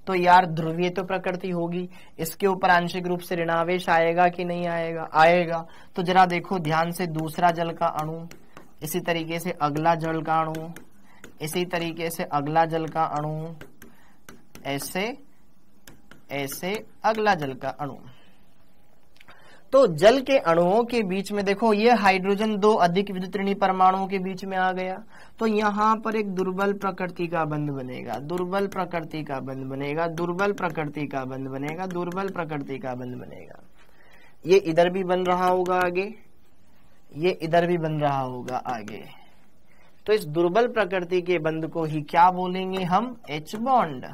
तो यार ध्रुवीय तो प्रकृति होगी, इसके ऊपर आंशिक रूप से ऋणावेश आएगा कि नहीं आएगा? आएगा। तो जरा देखो ध्यान से, दूसरा जल का अणु, इसी तरीके से अगला जल का अणु, इसी तरीके से अगला जल का अणु, ऐसे ऐसे अगला जल का अणु। तो जल के अणुओं के बीच में देखो, ये हाइड्रोजन 2 अधिक विद्युत ऋणी परमाणुओं के बीच में आ गया, तो यहां पर एक दुर्बल प्रकृति का बंध बनेगा, दुर्बल प्रकृति का बंध बनेगा, दुर्बल प्रकृति का बंध बनेगा, दुर्बल प्रकृति का बंध बनेगा। ये इधर भी बन रहा होगा आगे, ये इधर भी बन रहा होगा आगे। तो इस दुर्बल प्रकृति के बंध को ही क्या बोलेंगे हम? H bond.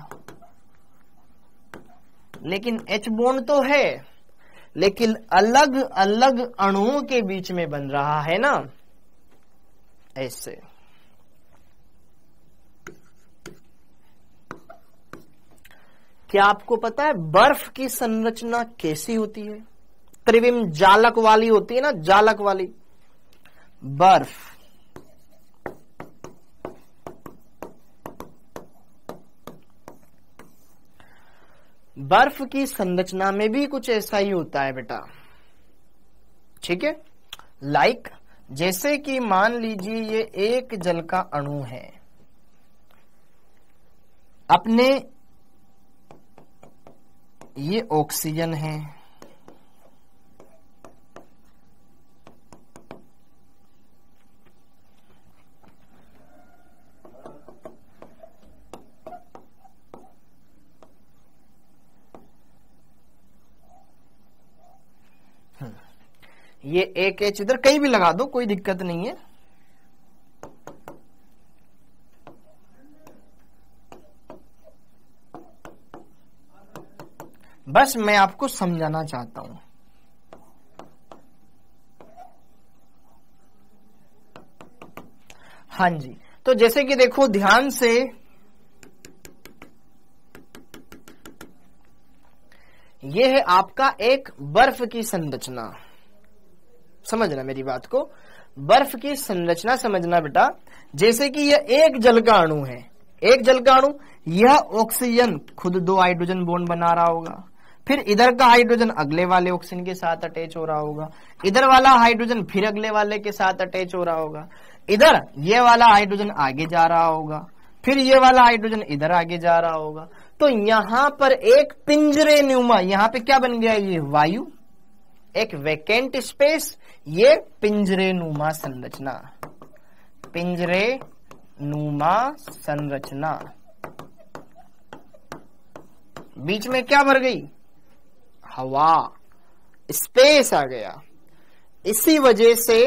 लेकिन H बॉन्ड तो है, लेकिन अलग अलग अणुओं के बीच में बन रहा है ना, ऐसे। क्या आपको पता है बर्फ की संरचना कैसी होती है? त्रिविम जालक वाली होती है ना, जालक वाली। बर्फ बर्फ की संरचना में भी कुछ ऐसा ही होता है बेटा, ठीक है। लाइक जैसे कि मान लीजिए ये एक जल का अणु है, अपने ये ऑक्सीजन है, ये एक एच इधर कहीं भी लगा दो, कोई दिक्कत नहीं है। बस मैं आपको समझाना चाहता हूं। हाँ जी, तो जैसे कि देखो ध्यान से, ये है आपका एक बर्फ की संरचना, समझना मेरी बात को, बर्फ की संरचना समझना बेटा। जैसे कि यह एक जल का अणु है, एक जल का अणु, यह ऑक्सीजन खुद 2 हाइड्रोजन बॉन्ड बना रहा होगा, फिर इधर का हाइड्रोजन अगले वाले ऑक्सीजन के साथ अटैच हो रहा होगा, इधर वाला हाइड्रोजन फिर अगले वाले के साथ अटैच हो रहा होगा, इधर ये वाला हाइड्रोजन आगे जा रहा होगा, फिर ये वाला हाइड्रोजन इधर आगे जा रहा होगा। तो यहां पर एक पिंजरे नुमा, यहां पे क्या बन गया, ये वायु, एक वैकेंट स्पेस, ये पिंजरे नुमा संरचना, पिंजरे नुमा संरचना। बीच में क्या भर गई, हवा, स्पेस आ गया। इसी वजह से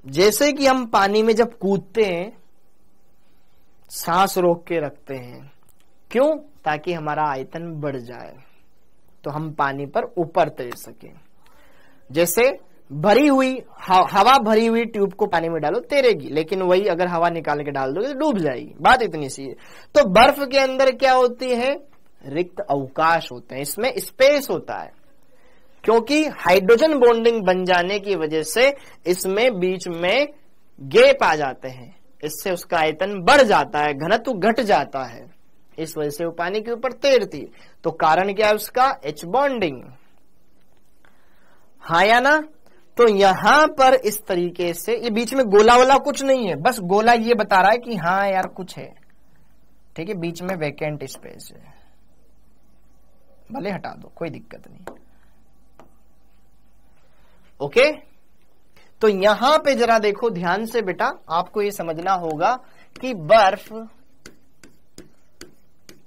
जैसे कि हम पानी में जब कूदते हैं सांस रोक के रखते हैं, क्यों, ताकि हमारा आयतन बढ़ जाए, तो हम पानी पर ऊपर तैर सके। जैसे भरी हुई हवा भरी हुई ट्यूब को पानी में डालो तैरेगी, लेकिन वही अगर हवा निकाल के डाल दोगे तो डूब जाएगी, बात इतनी सी है। तो बर्फ के अंदर क्या होती है, रिक्त अवकाश होते हैं, इसमें स्पेस होता है, क्योंकि हाइड्रोजन बॉन्डिंग बन जाने की वजह से इसमें बीच में गैप आ जाते हैं, इससे उसका आयतन बढ़ जाता है, घनत्व घट जाता है, इस वजह से वो पानी के ऊपर तैरती। तो कारण क्या है उसका, एच बॉन्डिंग, हाँ या ना। तो यहां पर इस तरीके से, ये बीच में गोला वाला कुछ नहीं है, बस गोला ये बता रहा है कि हाँ यार कुछ है, ठीक है, बीच में वैकेंट स्पेस है, भले हटा दो कोई दिक्कत नहीं, ओके। तो यहां पे जरा देखो ध्यान से बेटा, आपको ये समझना होगा कि बर्फ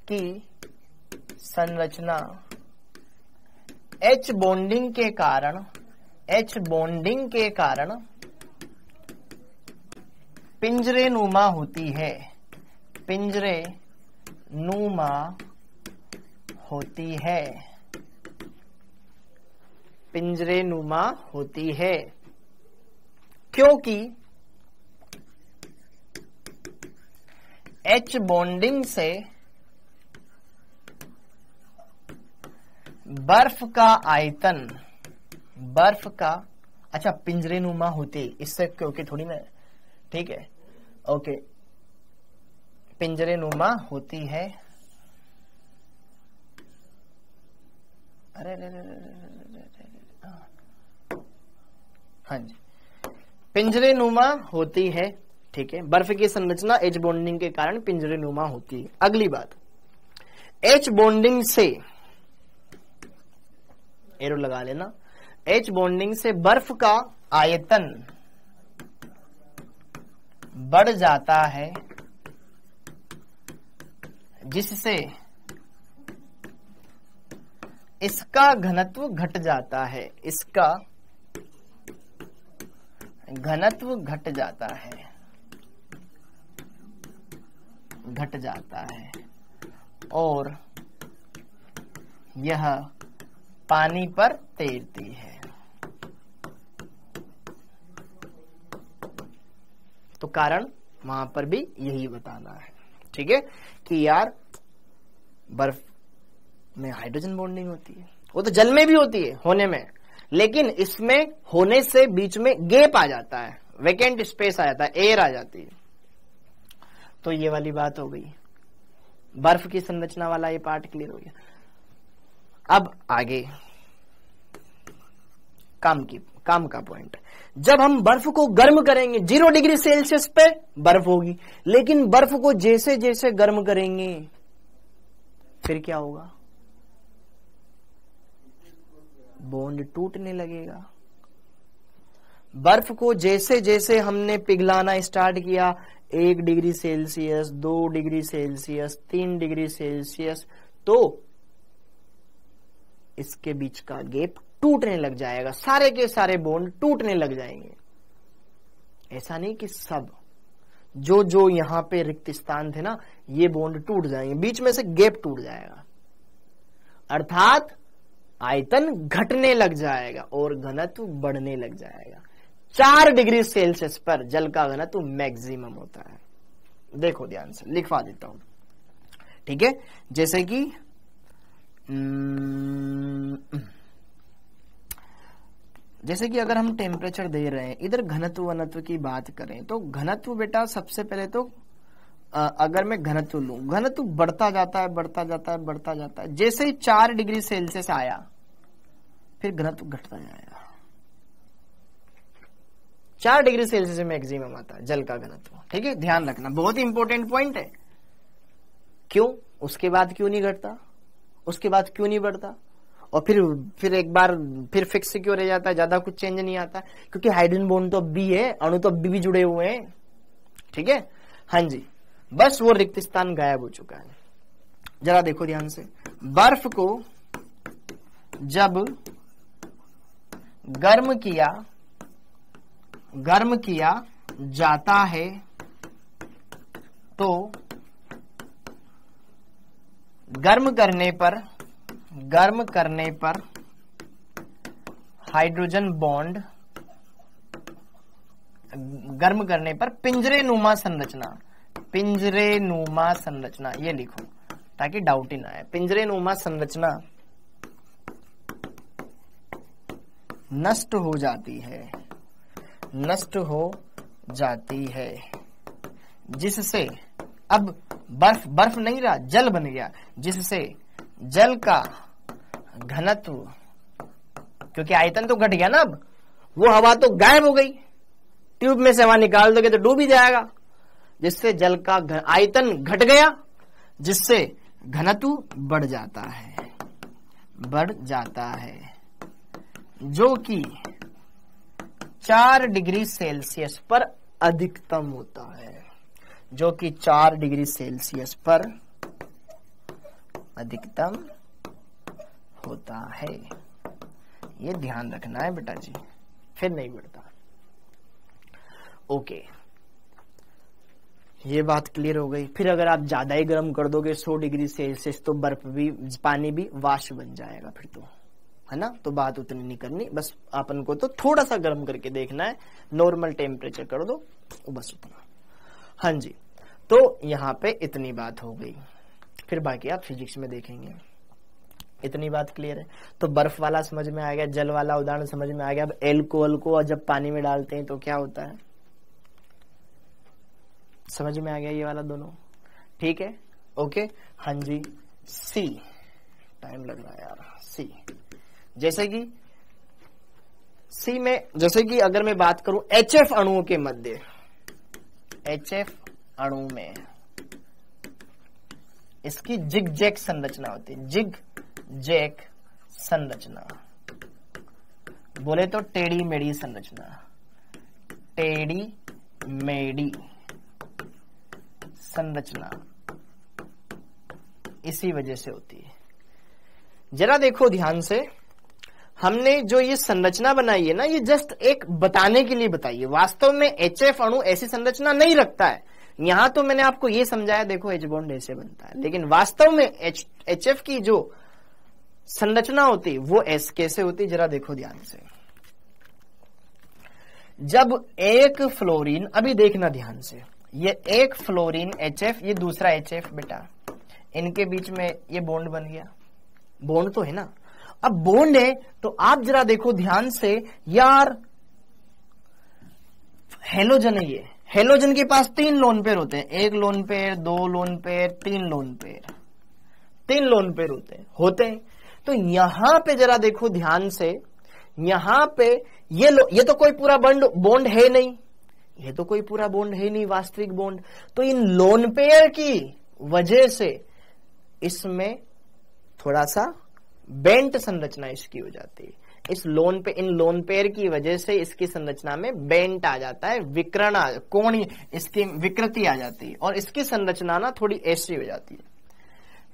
की संरचना एच बॉन्डिंग के कारण, एच बॉन्डिंग के कारण पिंजरे नुमा होती है, पिंजरे नुमा होती है, पिंजरे नुमा होती है, क्योंकि एच बॉन्डिंग से बर्फ का आयतन, बर्फ का, अच्छा पिंजरे नुमा होती, इससे ओके थोड़ी ना, ठीक है, ओके, पिंजरे नुमा होती है, अरे हाँ जी, पिंजरे नुमा होती है, ठीक है। बर्फ की संरचना एच बॉन्डिंग के कारण पिंजरे नुमा होती है। अगली बात, एच बॉन्डिंग से, एरो लगा लेना, एच बॉन्डिंग से बर्फ का आयतन बढ़ जाता है, जिससे इसका घनत्व घट जाता है, इसका घनत्व घट जाता है, घट जाता है, और यह पानी पर तैरती है। तो कारण वहां पर भी यही बताना है, ठीक है, कि यार बर्फ में हाइड्रोजन बॉन्डिंग होती है, वो तो जल में भी होती है होने में, लेकिन इसमें होने से बीच में गैप आ जाता है, वेकेंट स्पेस आ जाता है, एयर आ जाती है। तो ये वाली बात हो गई, बर्फ की संरचना वाला ये पार्ट क्लियर हो गया। अब आगे काम का पॉइंट, जब हम बर्फ को गर्म करेंगे 0 डिग्री सेल्सियस पे बर्फ होगी, लेकिन बर्फ को जैसे जैसे गर्म करेंगे फिर क्या होगा, बॉन्ड टूटने लगेगा। बर्फ को जैसे जैसे हमने पिघलाना स्टार्ट किया, 1 degree Celsius, 2 degree Celsius, 3 degree Celsius, तो इसके बीच का गैप टूटने लग जाएगा, सारे के सारे बॉन्ड टूटने लग जाएंगे। ऐसा नहीं कि सब, जो जो यहां पे रिक्त स्थान थे ना, ये बॉन्ड टूट जाएंगे, बीच में से गैप टूट जाएगा, अर्थात आयतन घटने लग जाएगा और घनत्व बढ़ने लग जाएगा। 4 डिग्री सेल्सियस पर जल का घनत्व मैक्सिमम होता है। देखो ध्यान से लिखवा देता हूं, ठीक है। जैसे कि अगर हम टेम्परेचर दे रहे हैं, इधर घनत्व वनत्व की बात करें तो घनत्व बेटा सबसे पहले तो अगर मैं घनत्व लूं, घनत्व बढ़ता जाता है बढ़ता जाता है बढ़ता जाता है, जैसे ही 4 डिग्री सेल्सियस आया फिर घनत्व घटता जाएगा। 4 डिग्री सेल्सियस में मैक्सिमम आता है जल का घनत्व, ठीक है, ध्यान रखना, बहुत ही इंपॉर्टेंट पॉइंट है। क्यों, उसके बाद क्यों नहीं घटता, उसके बाद क्यों नहीं बढ़ता, और फिर एक बार फिर फिक्स क्यों रह जाता है, ज्यादा कुछ चेंज नहीं आता, क्योंकि हाइड्रोजन बॉन्ड तो बी है, अणु तो बी भी जुड़े हुए हैं, ठीक है। हाँ जी, बस वो रिक्त स्थान गायब हो चुका है। जरा देखो ध्यान से, बर्फ को जब गर्म किया जाता है तो गर्म करने पर हाइड्रोजन बॉन्ड, गर्म करने पर पिंजरे नुमा संरचना, ये लिखो ताकि डाउट ही ना आए। पिंजरे नुमा संरचना नष्ट हो जाती है, जिससे अब बर्फ नहीं रहा, जल बन गया, जिससे जल का घनत्व, क्योंकि आयतन तो घट गया ना, अब वो हवा तो गायब हो गई, ट्यूब में से हवा निकाल दोगे तो डूब ही जाएगा, जिससे जल का आयतन घट गया, जिससे घनत्व बढ़ जाता है, जो कि 4 डिग्री सेल्सियस पर अधिकतम होता है, जो कि 4 डिग्री सेल्सियस पर अधिकतम होता है। ये ध्यान रखना है बेटा जी, फिर नहीं बढ़ता। ओके, ये बात क्लियर हो गई। फिर अगर आप ज्यादा ही गर्म कर दोगे 100 डिग्री सेल्सियस, तो बर्फ भी, पानी भी वाष्प बन जाएगा फिर तो, है ना। तो बात उतनी नहीं करनी, बस अपन को तो थोड़ा सा गर्म करके देखना है, नॉर्मल टेम्परेचर कर दो, बस उतना। हाँ जी, तो यहाँ पे इतनी बात हो गई, फिर बाकी आप फिजिक्स में देखेंगे। इतनी बात क्लियर है, तो बर्फ वाला समझ में आ गया, जल वाला उदाहरण समझ में आ गया। अब एल्कोहल को जब पानी में डालते हैं तो क्या होता है, समझ में आ गया ये वाला दोनों, ठीक है, ओके। हाँ जी, सी, टाइम लग रहा है यार, सी, जैसे कि अगर मैं बात करूं HF अणुओं के मध्य, HF अणु में इसकी जिग जैक संरचना होती है, जिग जैक संरचना, बोले तो टेढ़ी मेढ़ी संरचना, टेढ़ी मेढ़ी संरचना इसी वजह से होती है। जरा देखो ध्यान से, हमने जो ये संरचना बनाई है ना, ये जस्ट एक बताने के लिए बताई है, वास्तव में HF अणु ऐसी संरचना नहीं रखता है। यहां तो मैंने आपको ये समझाया, देखो H बॉन्ड ऐसे बनता है, लेकिन वास्तव में HF की जो संरचना होती है वो S कैसे होती है, जरा देखो ध्यान से। जब एक फ्लोरीन, अभी देखना ध्यान से, ये एक फ्लोरीन HF, ये दूसरा HF बेटा, इनके बीच में ये बॉन्ड बन गया, बॉन्ड तो है ना। अब बॉन्ड है तो आप जरा देखो ध्यान से यार, हेलोजन है ये। हेलोजन के पास 3 लोन पेयर होते हैं, 1 lone pair, 2 lone pair, 3 lone pair, 3 lone pair होते हैं। तो यहां पे जरा देखो ध्यान से, यहां पे ये तो कोई पूरा बॉन्ड है नहीं, ये तो कोई पूरा बॉन्ड है नहीं, वास्तविक बॉन्ड। तो इन लोन पेयर की वजह से इसमें थोड़ा सा बेंट संरचना इसकी हो जाती है। इन लोन पेयर की वजह से इसकी संरचना में बेंट आ जाता है, विकर्ण, कोणीय इसकी विकृति आ जाती है, और इसकी संरचना ना थोड़ी ऐसी हो जाती है,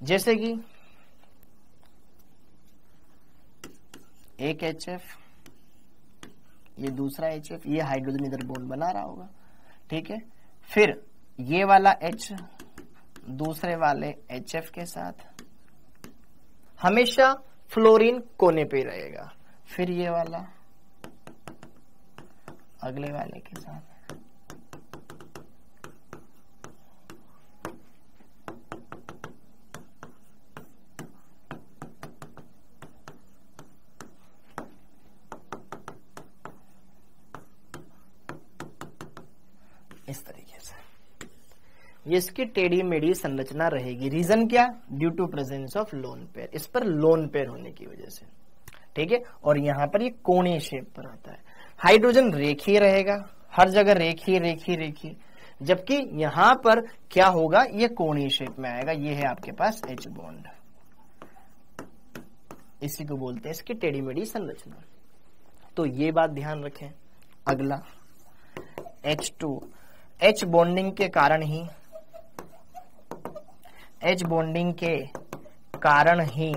जैसे कि एक HF, ये दूसरा HF, ये हाइड्रोजन इधर बॉन्ड बना रहा होगा, ठीक है। फिर ये वाला H दूसरे वाले HF के साथ हमेशा फ्लोरीन कोने पे रहेगा, फिर ये वाला अगले वाले के साथ, इस तरीके से ये इसकी टेढ़ी मेढ़ी संरचना रहेगी। रीजन क्या? Due to presence of lone pair, इस पर लोन पेयर होने की वजह से, ठीक है। और यहां पर ये कोणीय शेप पर आता है। हाइड्रोजन रेखीय रहेगा, हर जगह रेखीय रेखीय रेखीय, जबकि यहां पर क्या होगा, ये कोणीय शेप में आएगा। ये है आपके पास H बॉन्ड, इसी को बोलते हैं इसकी टेढ़ी मेढ़ी संरचना। तो ये बात ध्यान रखें। अगला H2, H बॉन्डिंग के कारण ही, H बॉन्डिंग के कारण ही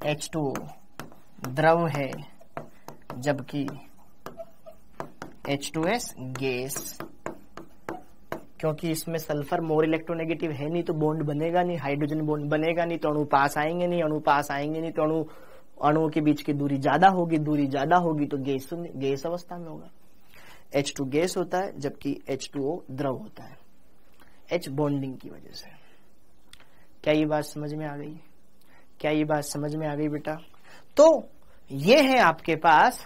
H2O द्रव है, जबकि H2S गैस, क्योंकि इसमें सल्फर मोर इलेक्ट्रोनेगेटिव है नहीं, तो बॉन्ड बनेगा नहीं, हाइड्रोजन बॉन्ड बनेगा नहीं, तो अणु पास आएंगे नहीं, अणु पास आएंगे नहीं, तो अणुओं के बीच की दूरी ज्यादा होगी, दूरी ज्यादा होगी तो गैस अवस्था में होगा। H2 गैस होता है, जबकि H2O द्रव होता है, H बॉन्डिंग की वजह से। क्या ये बात समझ में आ गई? क्या ये बात समझ में आ गई बेटा? तो ये है आपके पास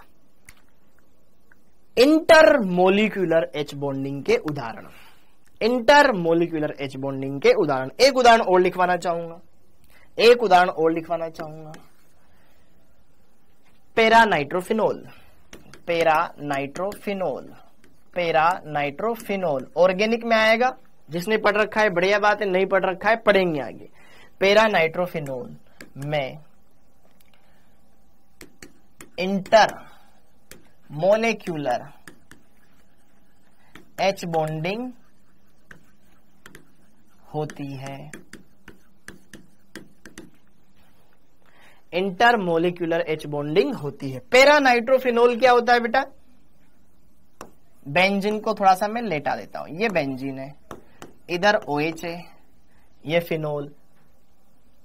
इंटरमोलिक्यूलर H बॉन्डिंग के उदाहरण, इंटरमोलिक्यूलर H बॉन्डिंग के उदाहरण। एक उदाहरण और लिखवाना चाहूंगा, पैरानाइट्रोफिनोल, पैरानाइट्रोफिनोल ऑर्गेनिक में आएगा। जिसने पढ़ रखा है बढ़िया बात है, नहीं पढ़ रखा है पढ़ेंगे आगे। पैरानाइट्रोफिनोल में इंटर मोलिक्यूलर H बॉन्डिंग होती है, इंटरमोलिक्यूलर H बॉन्डिंग होती है। पैरानाइट्रोफिनोल क्या होता है बेटा? बेंजीन को थोड़ा सा मैं लेटा देता हूं, ये बेंजीन है, इधर OH है, ये फिनोल,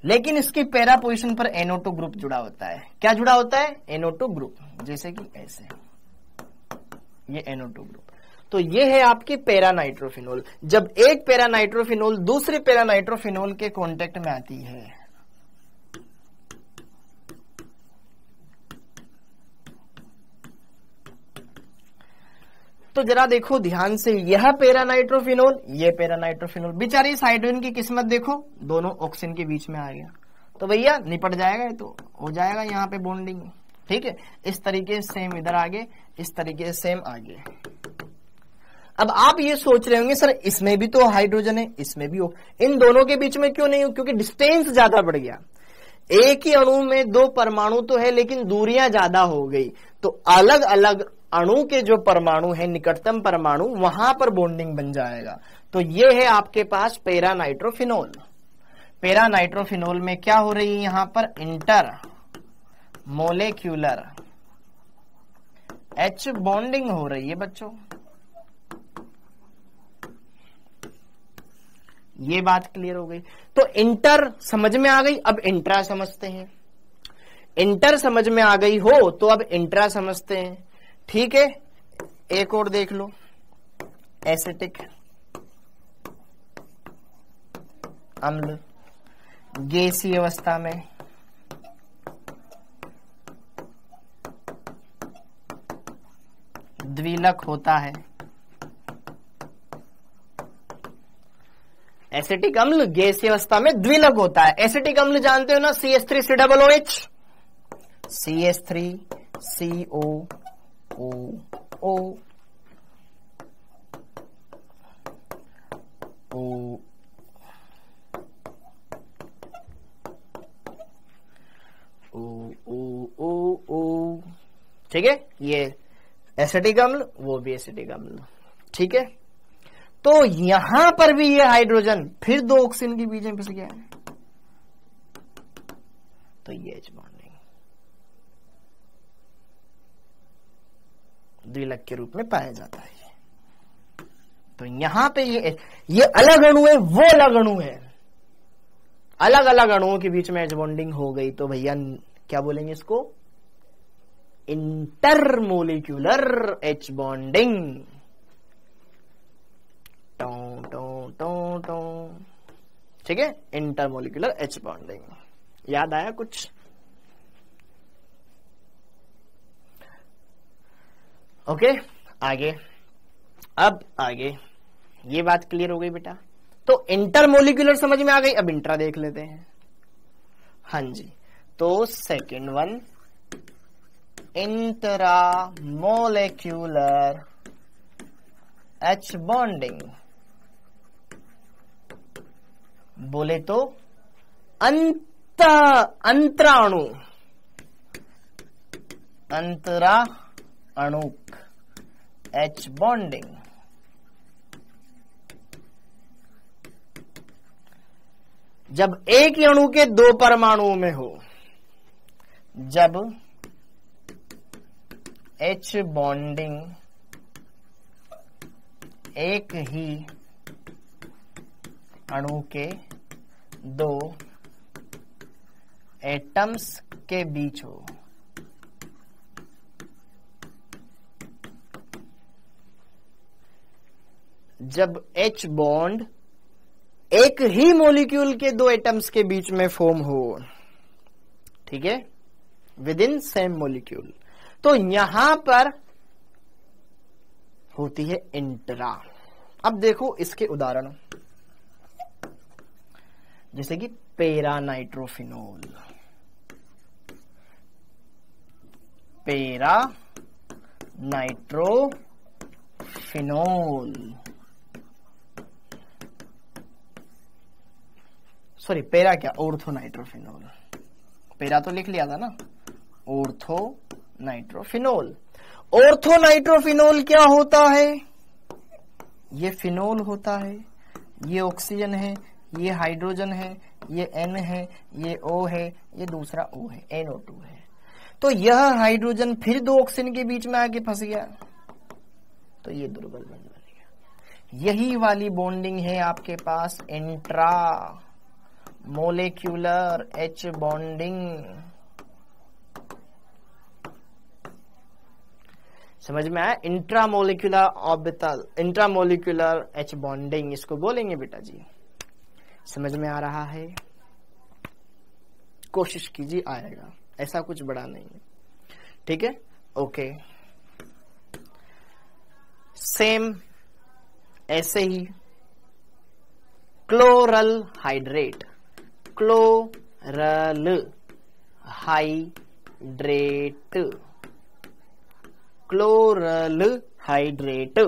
लेकिन इसकी पैरा पोजीशन पर NO2 ग्रुप जुड़ा होता है। क्या जुड़ा होता है? NO2 ग्रुप, जैसे कि ऐसे, ये NO2 ग्रुप। तो ये है आपकी पैरानाइट्रोफिनोल। जब एक पैरानाइट्रोफिनोल दूसरे पैरानाइट्रोफिनोल के कांटेक्ट में आती है, तो जरा देखो ध्यान से, यह पैरानाइट्रोफिनोल, ये पैरानाइट्रोफिनोल, बेचारी इस हाइड्रोजन की किस्मत देखो, दोनों ऑक्सीजन के बीच में आ गया, तो भैया निपट जाएगा, तो हो जाएगा यहाँ पे बॉन्डिंग, ठीक है। इस तरीके से सेम इधर आगे, इस तरीके से सेम आगे। अब आप ये सोच रहे होंगे सर इसमें भी तो हाइड्रोजन है, इसमें भी हो, इन दोनों के बीच में क्यों नहीं हो? क्योंकि डिस्टेंस ज्यादा बढ़ गया। एक ही अणु में 2 परमाणु तो है, लेकिन दूरियां ज्यादा हो गई, तो अलग अलग अणु के जो परमाणु है, निकटतम परमाणु, वहां पर बॉन्डिंग बन जाएगा। तो ये है आपके पास पैरानाइट्रोफिनोल। पैरानाइट्रोफिनोल में क्या हो रही है? यहां पर इंटर मोलिक्यूलर H बॉन्डिंग हो रही है बच्चों। ये बात क्लियर हो गई। तो इंटर समझ में आ गई, अब इंट्रा समझते हैं। इंटर समझ में आ गई हो तो अब इंट्रा समझते हैं, ठीक है। एक और देख लो, एसिटिक अम्ल गैसीय अवस्था में, द्विलक होता है। एसिटिक अम्ल गैसीय अवस्था में द्विलक होता है। एसिटिक अम्ल जानते हो ना, CH3COOH, CH3COOO, ठीक है, ये एसिटिक अम्ल, वो भी एसिटिक अम्ल, ठीक है। तो यहां पर भी ये हाइड्रोजन फिर दो ऑक्सीजन के बीच में फंस गया है, तो ये H बॉन्डिंग द्विलक के रूप में पाया जाता है। तो यहां पे ये अलग अणु है, वो अलग अणु है, अलग अलग अणुओं के बीच में H बॉन्डिंग हो गई, तो भैया क्या बोलेंगे इसको? Intermolecular H bonding. ठीक है, इंटरमोलिक्यूलर H बॉन्डिंग। याद आया कुछ? ओके, आगे। अब आगे ये बात क्लियर हो गई बेटा। तो इंटरमोलिक्यूलर समझ में आ गई, अब इंट्रा देख लेते हैं। हाँ जी, तो second one, intra molecular H bonding. बोले तो अंतराणु, अंतरा अणुक H बॉन्डिंग। जब एक ही अणु के दो परमाणुओं में हो, जब H बॉन्डिंग एक ही अणु के दो एटम्स के बीच हो, जब H बॉन्ड एक ही मॉलिक्यूल के दो एटम्स के बीच में फॉर्म हो, ठीक है, विद इन सेम मॉलिक्यूल, तो यहां पर होती है इंट्रा। अब देखो इसके उदाहरण, जैसे कि पेरा नाइट्रोफिनोल, पेरा नाइट्रोफिनोल, सॉरी पेरा क्या, ऑर्थो नाइट्रोफिनोल। पेरा तो लिख लिया था ना, ऑर्थो नाइट्रोफिनोल। ऑर्थो नाइट्रोफिनोल क्या होता है? ये फिनोल होता है, ये ऑक्सीजन है, ये हाइड्रोजन है, ये N है, ये O है, ये दूसरा O है, NO2 है। तो यह हाइड्रोजन फिर दो ऑक्सीजन के बीच में आके फंस गया, तो ये दुर्बल बन गया। यही वाली बॉन्डिंग है आपके पास इंट्रा मोलिक्यूलर H बॉन्डिंग। समझ में आया? Intramolecular orbital, intramolecular H bonding इसको बोलेंगे बेटा जी। समझ में आ रहा है? कोशिश कीजिए, आएगा, ऐसा कुछ बड़ा नहीं है, ठीक है, ओके। सेम ऐसे ही chloral hydrate, chloral hydrate, chloral hydrate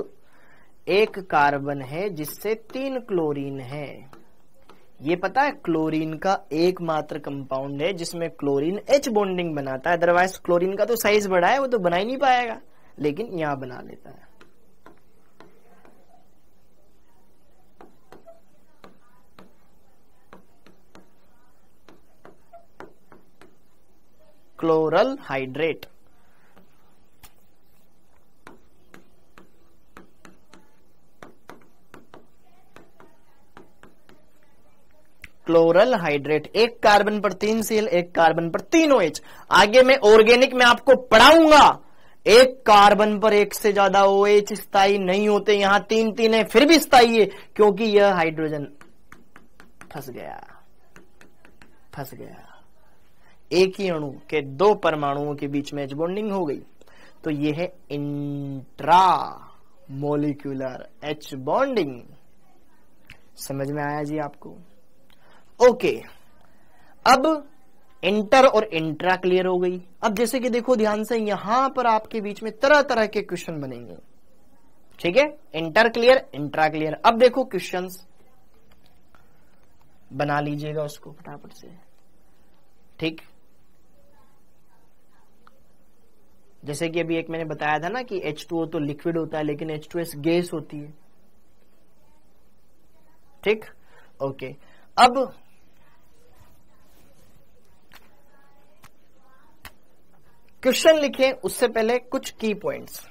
एक कार्बन है जिससे 3 क्लोरीन है। ये पता है क्लोरीन का एकमात्र कंपाउंड है जिसमें क्लोरीन H बॉन्डिंग बनाता है, अदरवाइज क्लोरीन का तो साइज बड़ा है, वो तो बना ही नहीं पाएगा, लेकिन यहां बना लेता है। क्लोरल हाइड्रेट, क्लोरल हाइड्रेट, एक कार्बन पर 3 सीएल, एक कार्बन पर 3 OH। आगे मैं ऑर्गेनिक में आपको पढ़ाऊंगा, एक कार्बन पर एक से ज्यादा OH स्थायी नहीं होते, यहां 3 है फिर भी स्थायी है, क्योंकि यह हाइड्रोजन फंस गया। एक ही अणु के 2 परमाणुओं के बीच में H बॉन्डिंग हो गई। तो ये है इंट्रा मोलिक्यूलर H बॉन्डिंग। समझ में आया जी आपको? ओके, अब इंटर और इंट्रा क्लियर हो गई। अब जैसे कि देखो ध्यान से, यहां पर आपके बीच में तरह तरह के क्वेश्चन बनेंगे। ठीक है, इंटर क्लियर, इंट्रा क्लियर। अब देखो क्वेश्चंस बना लीजिएगा उसको फटाफट से। ठीक, जैसे कि अभी एक मैंने बताया था ना कि H2O तो लिक्विड होता है लेकिन H2S गैस होती है। ठीक, ओके। अब क्वेश्चन लिखें उससे पहले कुछ की पॉइंट्स।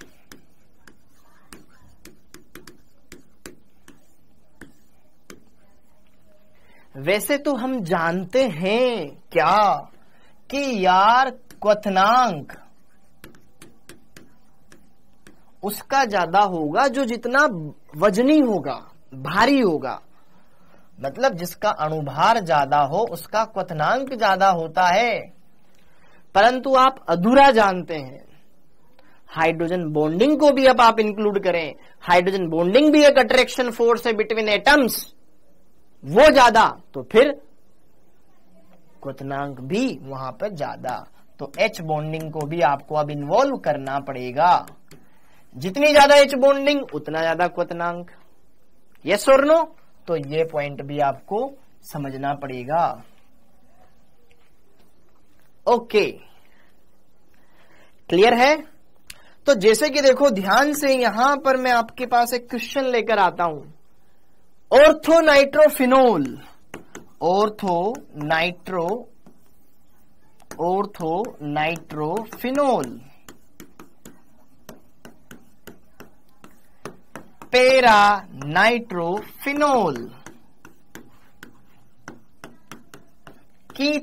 वैसे तो हम जानते हैं क्या कि यार क्वथनांक उसका ज्यादा होगा जो जितना वजनी होगा, भारी होगा। मतलब जिसका अणुभार ज्यादा हो उसका क्वथनांक ज्यादा होता है। परंतु आप अधूरा जानते हैं, हाइड्रोजन बॉन्डिंग को भी अब आप इंक्लूड करें, हाइड्रोजन बॉन्डिंग भी एक अट्रैक्शन फोर्स है बिटवीन एटम्स, वो ज्यादा, तो फिर क्वथनांक भी वहां पर ज्यादा। तो H बॉन्डिंग को भी आपको अब इन्वॉल्व करना पड़ेगा। जितनी ज्यादा H बॉन्डिंग उतना ज्यादा क्वथनांक। यस और नो? तो ये पॉइंट भी आपको समझना पड़ेगा। ओके, क्लियर है? तो जैसे कि देखो ध्यान से, यहां पर मैं आपके पास एक क्वेश्चन लेकर आता हूं। Ortho nitrophenol, ortho nitrophenol, para nitrophenol की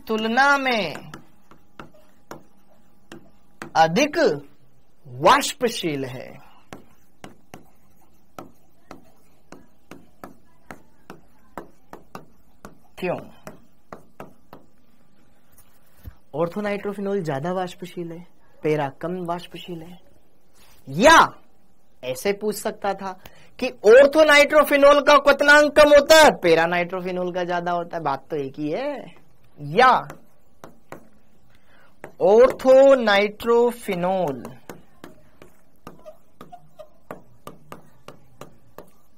तुलना में अधिक वाष्पशील है। क्यों? ऑर्थोनाइट्रोफिनोल ज्यादा वाष्पशील है, पैरा कम वाष्पशील है। या ऐसे पूछ सकता था कि ऑर्थोनाइट्रोफिनोल का क्वथनांक कम होता है, पैरा नाइट्रोफिनोल का ज्यादा होता है। बात तो एक ही है। या ऑर्थोनाइट्रोफिनोल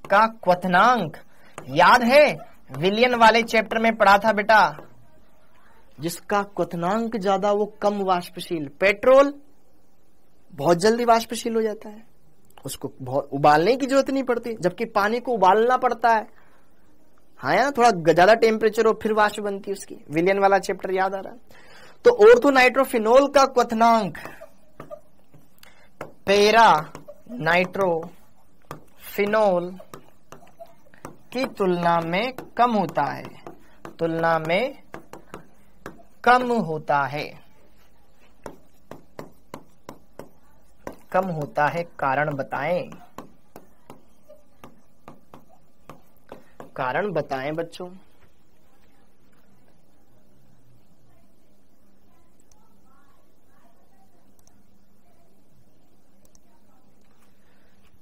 का क्वथनांक याद है, विलियन वाले चैप्टर में पढ़ा था बेटा, जिसका क्वथनांक ज्यादा वो कम वाष्पशील। पेट्रोल बहुत जल्दी वाष्पशील हो जाता है, उसको बहुत उबालने की जरूरत नहीं पड़ती, जबकि पानी को उबालना पड़ता है। हाँ यार, थोड़ा ज्यादा टेम्परेचर हो फिर वाष्प बनती है उसकी। विलियन वाला चैप्टर याद आ रहा है? तो ऑर्थोनाइट्रोफिनोल का क्वथनांक पैरा नाइट्रोफिनोल की तुलना में कम होता है, कम होता है। कारण बताएं, कारण बताएं बच्चों।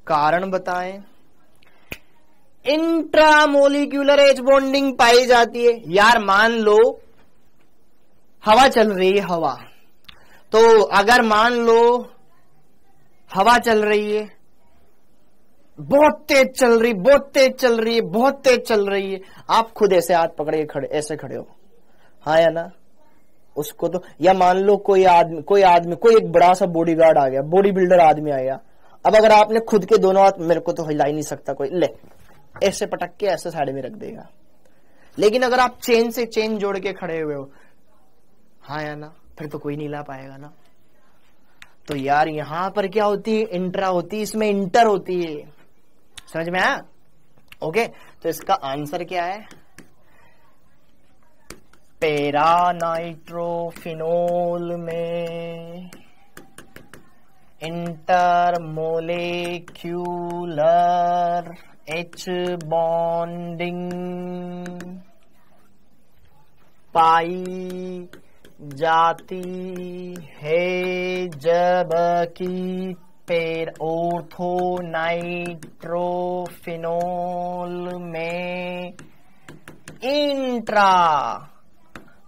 कारण बताएं। इंट्रामोलिक्यूलर H बॉन्डिंग पाई जाती है। यार मान लो हवा चल रही है, हवा, तो अगर मान लो हवा चल रही है, बहुत तेज चल रही है, आप खुद ऐसे हाथ पकड़े ऐसे खड़े हो, हाँ या ना? उसको तो, या मान लो कोई एक बड़ा सा बॉडीगार्ड आ गया, बॉडी बिल्डर आदमी आ गया। अब अगर आपने खुद के दोनों हाथ, मेरे को तो हिला ही नहीं सकता कोई, ले ऐसे पटक के ऐसे साइड में रख देगा। लेकिन अगर आप चेन जोड़ के खड़े हुए हो, हाँ या ना, फिर तो कोई नहीं ला पाएगा ना। तो यार यहां पर क्या होती है? इंट्रा होती है, इसमें इंटर होती है। समझ में आया? ओके, तो इसका आंसर क्या है? पैरा नाइट्रोफिनोल में इंटरमोलेक्यूलर H बॉन्डिंग पाई जाती है जबकि ऑर्थो नाइट्रोफिनोल में इंट्रा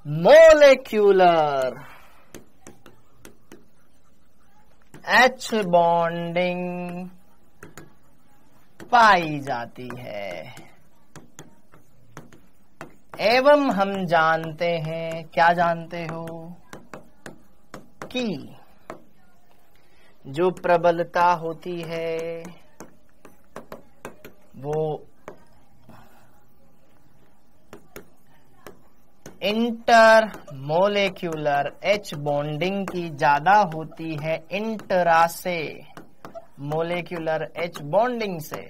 मोलेक्यूलर H बॉन्डिंग पाई जाती है। एवं हम जानते हैं, क्या जानते हो, कि जो प्रबलता होती है वो इंटर मोलेक्यूलर H बॉन्डिंग की ज्यादा होती है इंट्रा से मोलेक्यूलर H बॉन्डिंग से।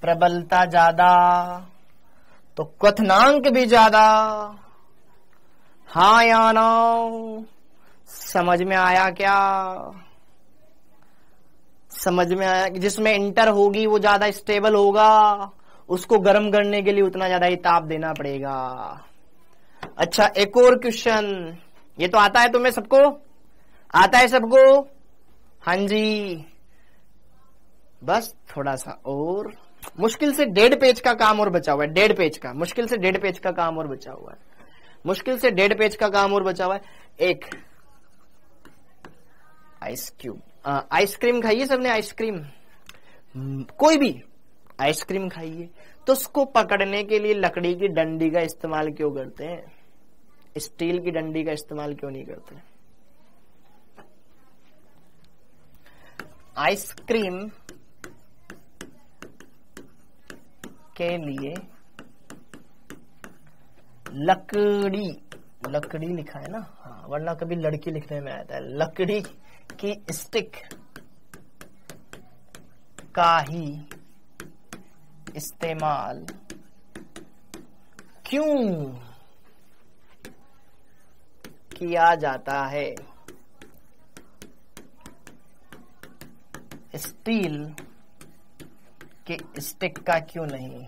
प्रबलता ज्यादा तो क्वथनांक भी ज्यादा। हाँ या ना? समझ में आया क्या? समझ में आया कि जिसमें इंटर होगी वो ज्यादा स्टेबल होगा, उसको गर्म करने के लिए उतना ज्यादा ही ताप देना पड़ेगा। अच्छा, एक और क्वेश्चन, ये तो आता है तुम्हें सबको, आता है सबको? हाँ जी, बस थोड़ा सा और, मुश्किल से 1.5 पेज का काम और बचा हुआ है। 1.5 पेज का, मुश्किल से 1.5 पेज का काम और बचा हुआ है। मुश्किल से 1.5 पेज का काम और बचा हुआ है। एक आइस क्यूब, आइसक्रीम खाइए सबने, आइसक्रीम, कोई भी आइसक्रीम खाइए, तो उसको पकड़ने के लिए लकड़ी की डंडी का इस्तेमाल क्यों करते हैं? स्टील की डंडी का इस्तेमाल क्यों नहीं करते? आइसक्रीम के लिए लकड़ी, लकड़ी लिखा है ना, हाँ, वरना कभी लड़की लिखने में आता है। लकड़ी की स्टिक का ही इस्तेमाल क्यों किया जाता है? स्टील के स्टिक का क्यों नहीं?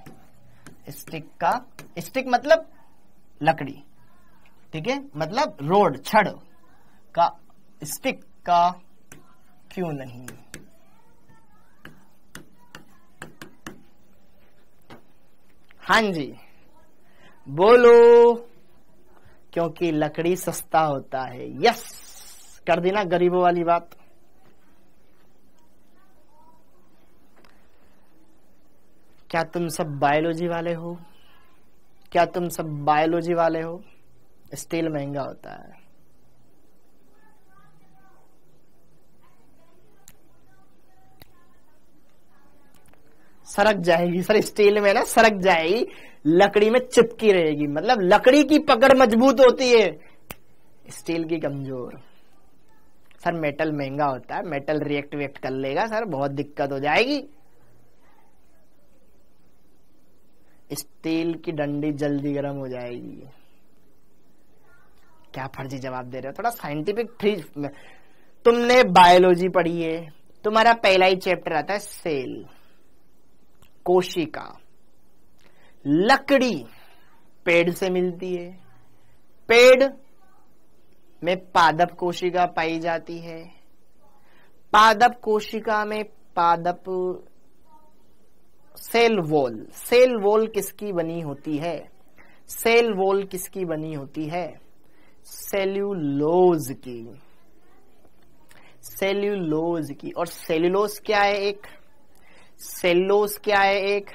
स्टिक का, स्टिक मतलब लकड़ी, ठीक है, मतलब रोड, छड़ का स्टिक का क्यों नहीं? हाँ जी बोलो। क्योंकि लकड़ी सस्ता होता है। यस, कर देना गरीबों वाली बात। क्या तुम सब बायोलॉजी वाले हो? क्या तुम सब बायोलॉजी वाले हो? स्टील महंगा होता है। सरक जाएगी सर, स्टील में ना सरक जाएगी, लकड़ी में चिपकी रहेगी, मतलब लकड़ी की पकड़ मजबूत होती है, स्टील की कमजोर। सर मेटल महंगा होता है, मेटल रिएक्ट कर लेगा सर, बहुत दिक्कत हो जाएगी। स्टील की डंडी जल्दी गर्म हो जाएगी। क्या फर्जी जवाब दे रहे हो? थोड़ा साइंटिफिक फ्री। तुमने बायोलॉजी पढ़ी है, तुम्हारा पहला ही चैप्टर आता है सेल, कोशिका। लकड़ी पेड़ से मिलती है, पेड़ में पादप कोशिका पाई जाती है, पादप कोशिका में पादप सेल वॉल। सेल वॉल किसकी बनी होती है? सेल वॉल किसकी बनी होती है? सेल्यूलोज की, सेल्यूलोज की। और सेल्यूलोज क्या है? एक सेल्यूलोज क्या है? एक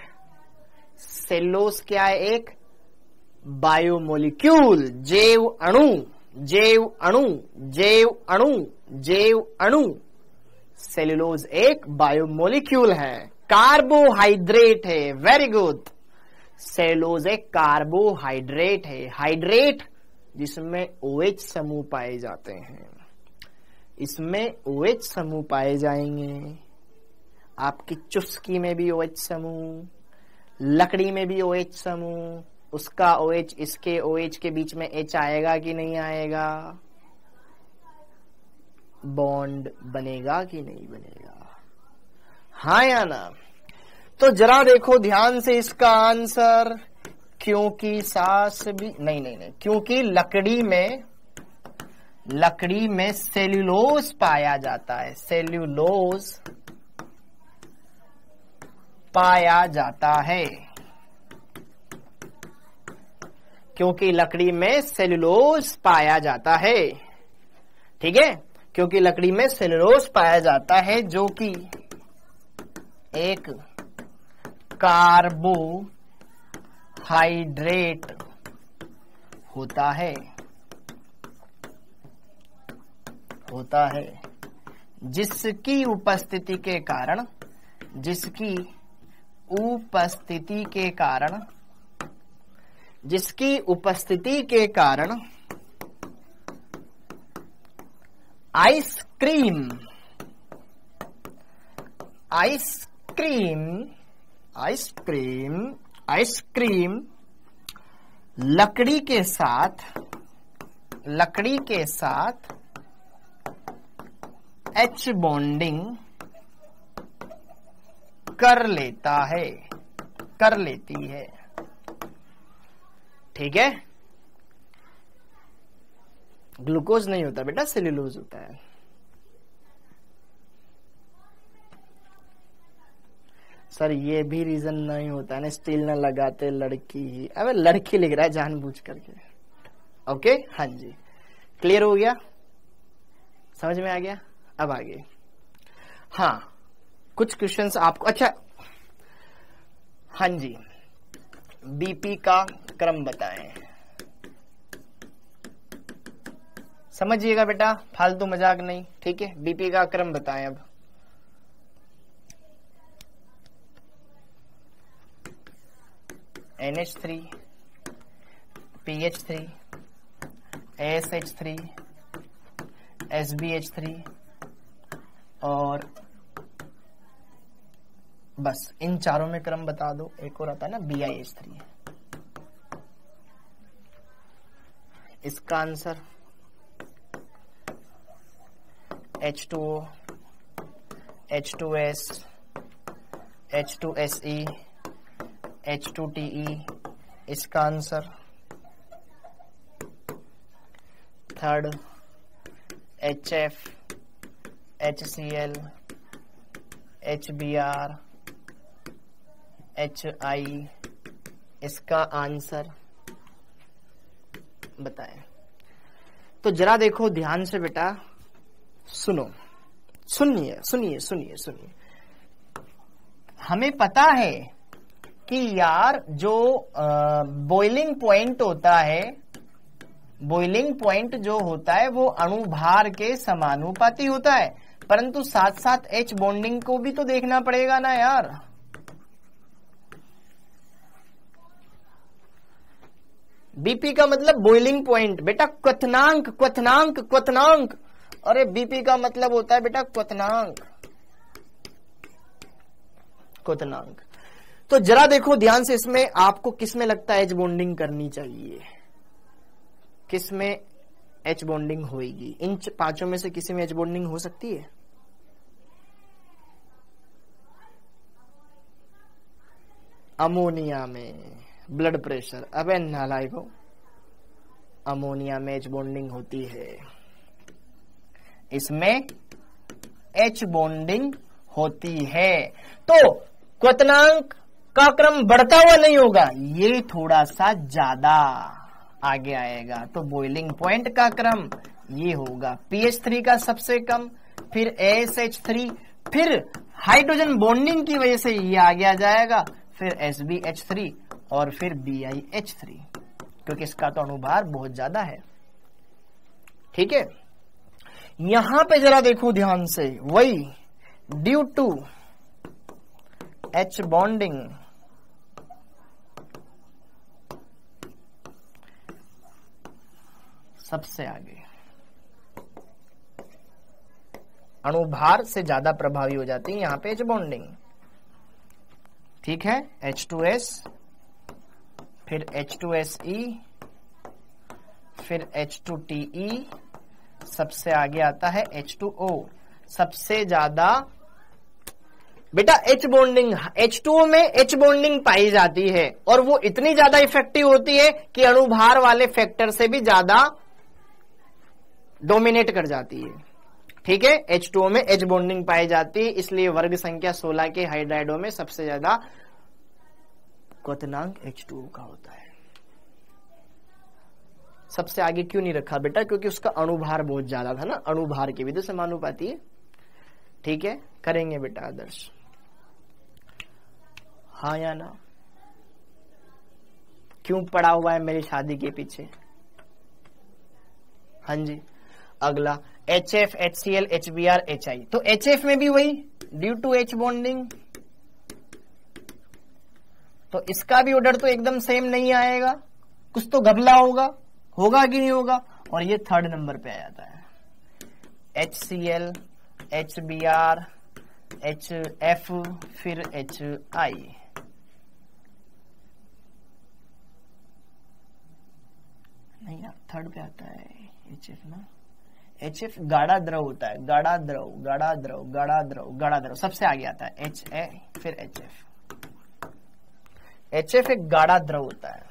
सेल्यूलोज क्या है? एक बायोमोलिक्यूल, जैव अणु, जैव अणु, जैव अणु, जैव अणु। सेल्यूलोज एक बायोमोलिक्यूल है, कार्बोहाइड्रेट है। Very good. सेल्यूलोज एक कार्बोहाइड्रेट है, हाइड्रेट जिसमें OH समूह पाए जाते हैं। इसमें OH समूह पाए जाएंगे। आपकी चुस्की में भी OH समूह, लकड़ी में भी OH समूह, उसका OH इसके OH के बीच में H आएगा कि नहीं आएगा? बॉन्ड बनेगा कि नहीं बनेगा? हाँ या ना? तो जरा देखो ध्यान से इसका आंसर, क्योंकि सांस भी नहीं, क्योंकि लकड़ी में सेल्यूलोज पाया जाता है, सेल्यूलोज पाया जाता है, क्योंकि लकड़ी में सेल्यूलोज पाया जाता है। ठीक है, क्योंकि लकड़ी में सेल्यूलोज पाया जाता है जो कि एक कार्बोहाइड्रेट होता है, जिसकी उपस्थिति के कारण आइसक्रीम लकड़ी के साथ H बॉन्डिंग कर लेती है। ठीक है, ग्लूकोज नहीं होता बेटा, सेल्यूलोज होता है। सर ये भी रीजन नहीं होता है, स्टील न लगाते लड़की ही। अबे लड़की लिख रहा है जानबूझ करके। ओके, हाँ जी, क्लियर हो गया, समझ में आ गया। अब आगे, हाँ कुछ क्वेश्चंस आपको, अच्छा हाँ जी, बीपी का क्रम बताएं। समझिएगा बेटा, फालतू मजाक नहीं, ठीक है। बीपी का क्रम बताएं। अब NH3, PH3, ASH3, SBH3 और बस इन चारों में क्रम बता दो। एक और आता है ना BiH3, इसका answer H2O, H2S, H2SE, H2TE, इसका answer third HF, HCl, HBr, HI, इसका आंसर बताएं। तो जरा देखो ध्यान से बेटा, सुनिए। हमें पता है कि यार जो बॉइलिंग पॉइंट होता है, बॉइलिंग पॉइंट जो होता है वो अणुभार के समानुपाती होता है, परंतु साथ साथ H बॉन्डिंग को भी तो देखना पड़ेगा ना यार। बीपी का मतलब बॉइलिंग पॉइंट बेटा, क्वथनांक। अरे बीपी का मतलब होता है बेटा क्वथनांक। तो जरा देखो ध्यान से, इसमें आपको किसमें लगता है H बॉन्डिंग करनी चाहिए, किसमें H बॉन्डिंग होगी? इन पांचों में से किसी में H बॉन्डिंग हो सकती है? अमोनिया में। ब्लड प्रेशर, अबे नालायक हो, अमोनिया में H बॉन्डिंग होती है, इसमें H बॉन्डिंग होती है। तो क्वथनांक का क्रम बढ़ता हुआ नहीं होगा, ये थोड़ा सा ज्यादा आगे आएगा। तो बॉइलिंग पॉइंट का क्रम ये होगा, pH3 का सबसे कम, फिर ASH3, फिर हाइड्रोजन बॉन्डिंग की वजह से ये आगे आ जाएगा, फिर SBH3 और फिर BiH3, क्योंकि इसका तो अणुभार बहुत ज्यादा है। ठीक है, यहां पे जरा देखो ध्यान से, वही ड्यू टू H बॉन्डिंग सबसे आगे, अणुभार से ज्यादा प्रभावी हो जाती है यहां पे H बॉन्डिंग। ठीक है, H2S, फिर H2SE, फिर H2TE, सबसे आगे आता है H2O। सबसे ज्यादा बेटा H बॉन्डिंग, H2O में H बॉन्डिंग पाई जाती है और वो इतनी ज्यादा इफेक्टिव होती है कि अणुभार वाले फैक्टर से भी ज्यादा डोमिनेट कर जाती है। ठीक है, H2O में H बॉन्डिंग पाई जाती है, इसलिए वर्ग संख्या 16 के हाइड्राइडों में सबसे ज्यादा क्वथनांक H2O का होता है। सबसे आगे क्यों नहीं रखा बेटा? क्योंकि उसका अणुभार बहुत ज्यादा था ना, अणुभार की विधि समानुपाती है। ठीक है, करेंगे बेटा आदर्श, हाँ या ना? क्यों पड़ा हुआ है मेरी शादी के पीछे? हाँ जी। अगला HF, HCl, HBr, HI। तो HF में भी वही ड्यू टू H बॉन्डिंग, तो इसका भी ऑर्डर तो एकदम सेम नहीं आएगा, कुछ तो घपला होगा, होगा कि नहीं होगा? और ये थर्ड नंबर पे आ जाता है HCl, HBr, HF, फिर HI। नहीं यार, थर्ड पे आता है HF ना। HF गाढ़ा द्रव होता है, गाढ़ा द्रव, गाढ़ा द्रव, गाढ़ा द्रव, गाढ़ा द्रव, सबसे आगे आता है HA, फिर HF। HF एक गाढ़ा द्रव होता है,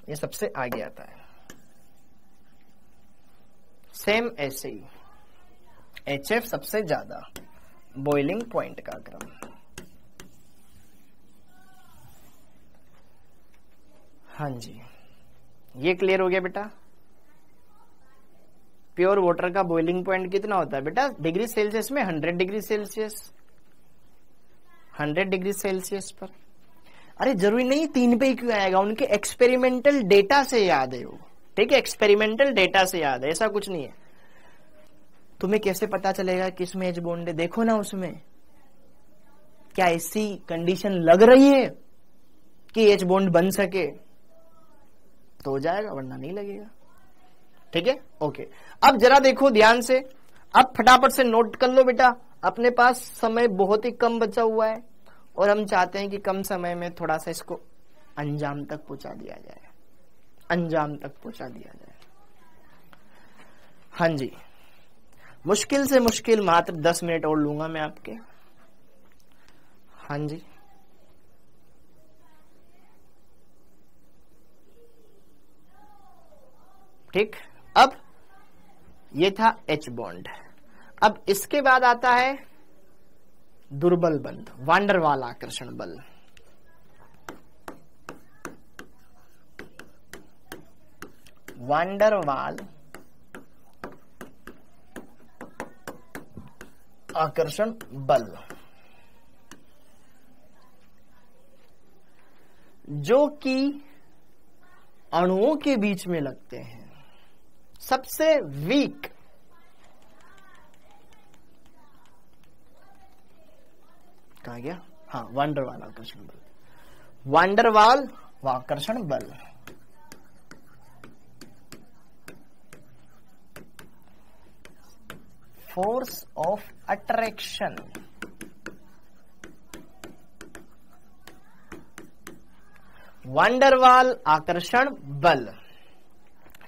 ये सबसे आगे आता है। सेम ऐसे ही HF सबसे ज्यादा बॉइलिंग पॉइंट का क्रम। हाँ जी, ये क्लियर हो गया बेटा? प्योर वाटर का बॉइलिंग पॉइंट कितना होता है बेटा? डिग्री सेल्सियस में 100 डिग्री सेल्सियस, 100 डिग्री सेल्सियस पर। अरे जरूरी नहीं 3 पे ही क्यों आएगा, उनके एक्सपेरिमेंटल डेटा से याद है वो। ठीक है, एक्सपेरिमेंटल डेटा से याद है, ऐसा कुछ नहीं है। तुम्हें कैसे पता चलेगा किसमें एच बॉन्ड है? देखो ना उसमें क्या ऐसी कंडीशन लग रही है कि एच बॉन्ड बन सके तो हो जाएगा, वरना नहीं लगेगा। ठीक है, ओके। अब जरा देखो ध्यान से, अब फटाफट से नोट कर लो बेटा, अपने पास समय बहुत ही कम बचा हुआ है और हम चाहते हैं कि कम समय में थोड़ा सा इसको अंजाम तक पहुंचा दिया जाए, अंजाम तक पहुंचा दिया जाए। हाँ जी, मुश्किल से मुश्किल मात्र 10 मिनट और लूंगा मैं आपके। हाँ जी, ठीक। अब ये था H बॉन्ड। अब इसके बाद आता है दुर्बल बंध, वांडरवाल आकर्षण बल। वांडरवाल आकर्षण बल, जो कि अणुओं के बीच में लगते हैं। सबसे वीक कहा गया? हाँ, वांडरवाल आकर्षण बल, वांडरवाल आकर्षण बल। फोर्स ऑफ अट्रैक्शन, वांडरवाल आकर्षण बल।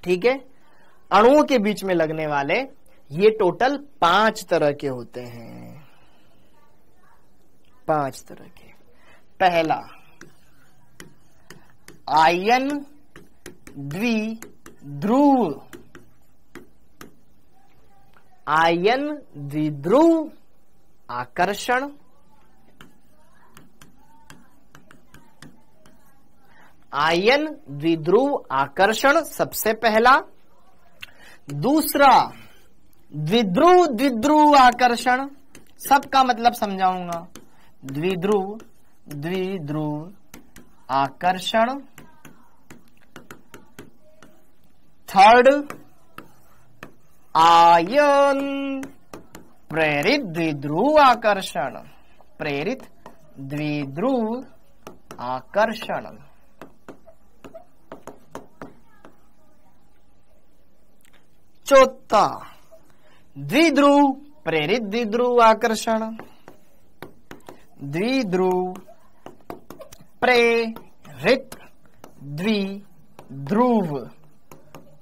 ठीक है, अणुओं के बीच में लगने वाले ये टोटल 5 तरह के होते हैं, 5 तरह के। पहला आयन द्विध्रुव, आयन द्विध्रुव आकर्षण, आयन द्विध्रुव आकर्षण सबसे पहला। दूसरा द्विध्रुव द्विध्रुव आकर्षण, सबका मतलब समझाऊंगा। द्विध्रुव द्विध्रुव आकर्षण। थर्ड आयन प्रेरित द्विध्रुव आकर्षण, प्रेरित द्विध्रुव आकर्षण। चौथा द्विध्रुव प्रेरित द्विध्रुव आकर्षण, द्विध्रुव प्रेरित द्विध्रुव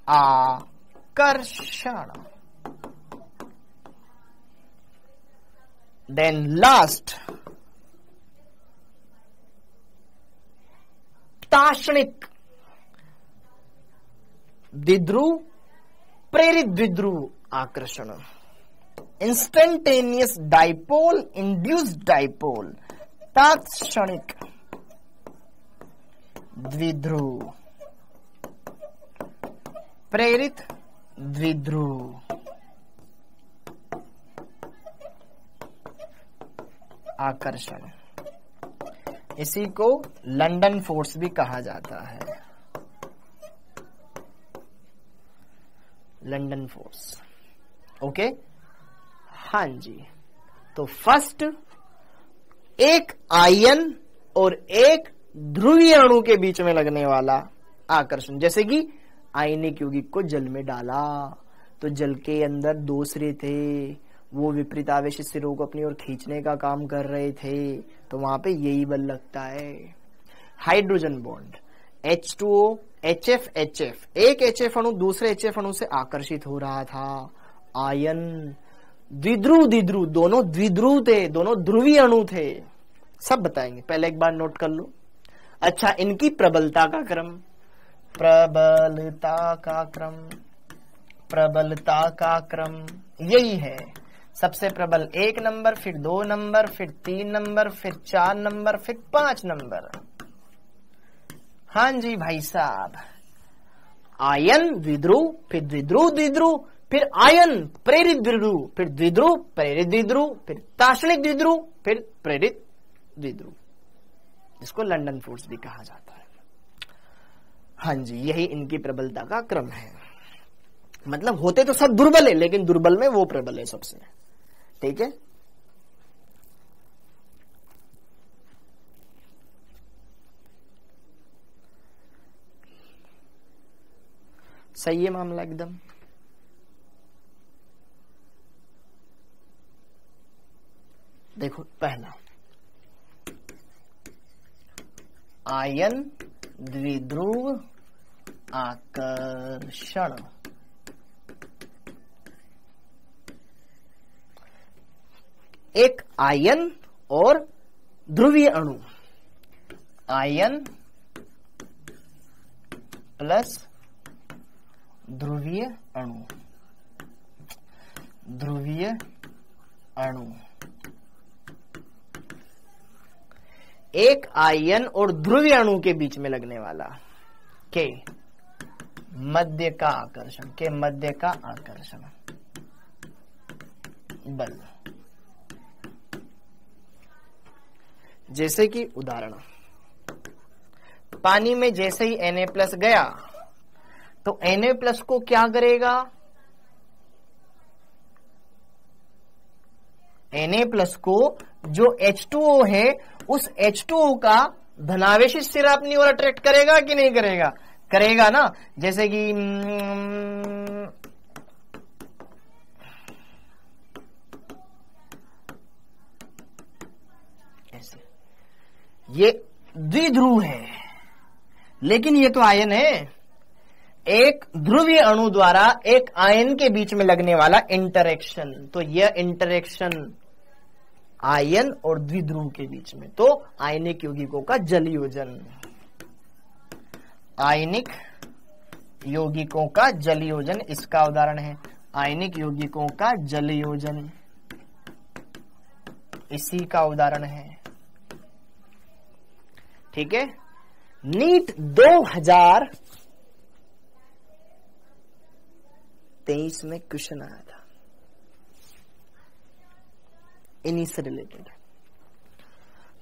आकर्षण। देन लास्ट ताषणिक द्विध्रुव प्रेरित द्विध्रुव आकर्षण, इंस्टेंटेनियस डाइपोल इंड्यूस्ड डाइपोल, तात्क्षणिक द्विध्रुव प्रेरित द्विध्रुव आकर्षण। इसी को लंदन फोर्स भी कहा जाता है, लंदन फोर्स। ओके, हाँ जी। तो फर्स्ट एक आयन और एक ध्रुवीय अणु के बीच में लगने वाला आकर्षण, जैसे कि आयनिक यौगिक को जल में डाला तो जल के अंदर दो सिरे थे, वो विपरीत आवेशी सिरों को अपनी ओर खींचने का काम कर रहे थे, तो वहां पे यही बल लगता है। Hydrogen bond H2O HF HF, एक HF अणु दूसरे HF अणु से आकर्षित हो रहा था। आयन द्विध्रुव द्विध्रुव, दोनों द्विध्रुव थे, दोनों ध्रुवीय अणु थे, सब बताएंगे, पहले एक बार नोट कर लो। अच्छा, इनकी प्रबलता का क्रम, प्रबलता का क्रम, प्रबलता का क्रम यही है। सबसे प्रबल 1 नंबर, फिर 2 नंबर, फिर 3 नंबर, फिर 4 नंबर, फिर 5 नंबर। हाँ जी भाई साहब, आयन द्विध्रुव, फिर द्विध्रुव द्विध्रुव, फिर आयन प्रेरित द्विध्रुव, फिर द्विध्रुव प्रेरित द्विध्रुव, फिर ताषणिक द्विध्रुव, फिर प्रेरित द्विध्रुव, जिसको लंदन फोर्स भी कहा जाता है। हाँ जी, यही इनकी प्रबलता का क्रम है। मतलब होते तो सब दुर्बल है, लेकिन दुर्बल में वो प्रबल है सबसे। ठीक है, सही है मामला एकदम। देखो पहला, आयन द्विध्रुव आकर्षण, एक आयन और ध्रुवीय अणु, आयन प्लस ध्रुवीय अणु, ध्रुवीय अणु, एक आयन और ध्रुवीय अणु के बीच में लगने वाला के मध्य का आकर्षण, के मध्य का आकर्षण बल। जैसे कि उदाहरण, पानी में जैसे ही Na+ गया तो Na+ को क्या करेगा, Na+ को जो H2O है उस H2O का धनावेशी सिरा अपनी ओर अट्रैक्ट करेगा कि नहीं करेगा? करेगा ना। जैसे कि ऐसे, ये द्विध्रुव है लेकिन ये तो आयन है। एक ध्रुवीय अणु द्वारा एक आयन के बीच में लगने वाला इंटरेक्शन, तो यह इंटरेक्शन आयन और द्विध्रुव के बीच में, तो आयनिक यौगिकों का जलयोजन, आयनिक यौगिकों का जलयोजन इसका उदाहरण है। आयनिक यौगिकों का जलयोजन इसी का उदाहरण है। ठीक है, नीट 2023 में क्वेश्चन आया था इन्हीं से रिलेटेड।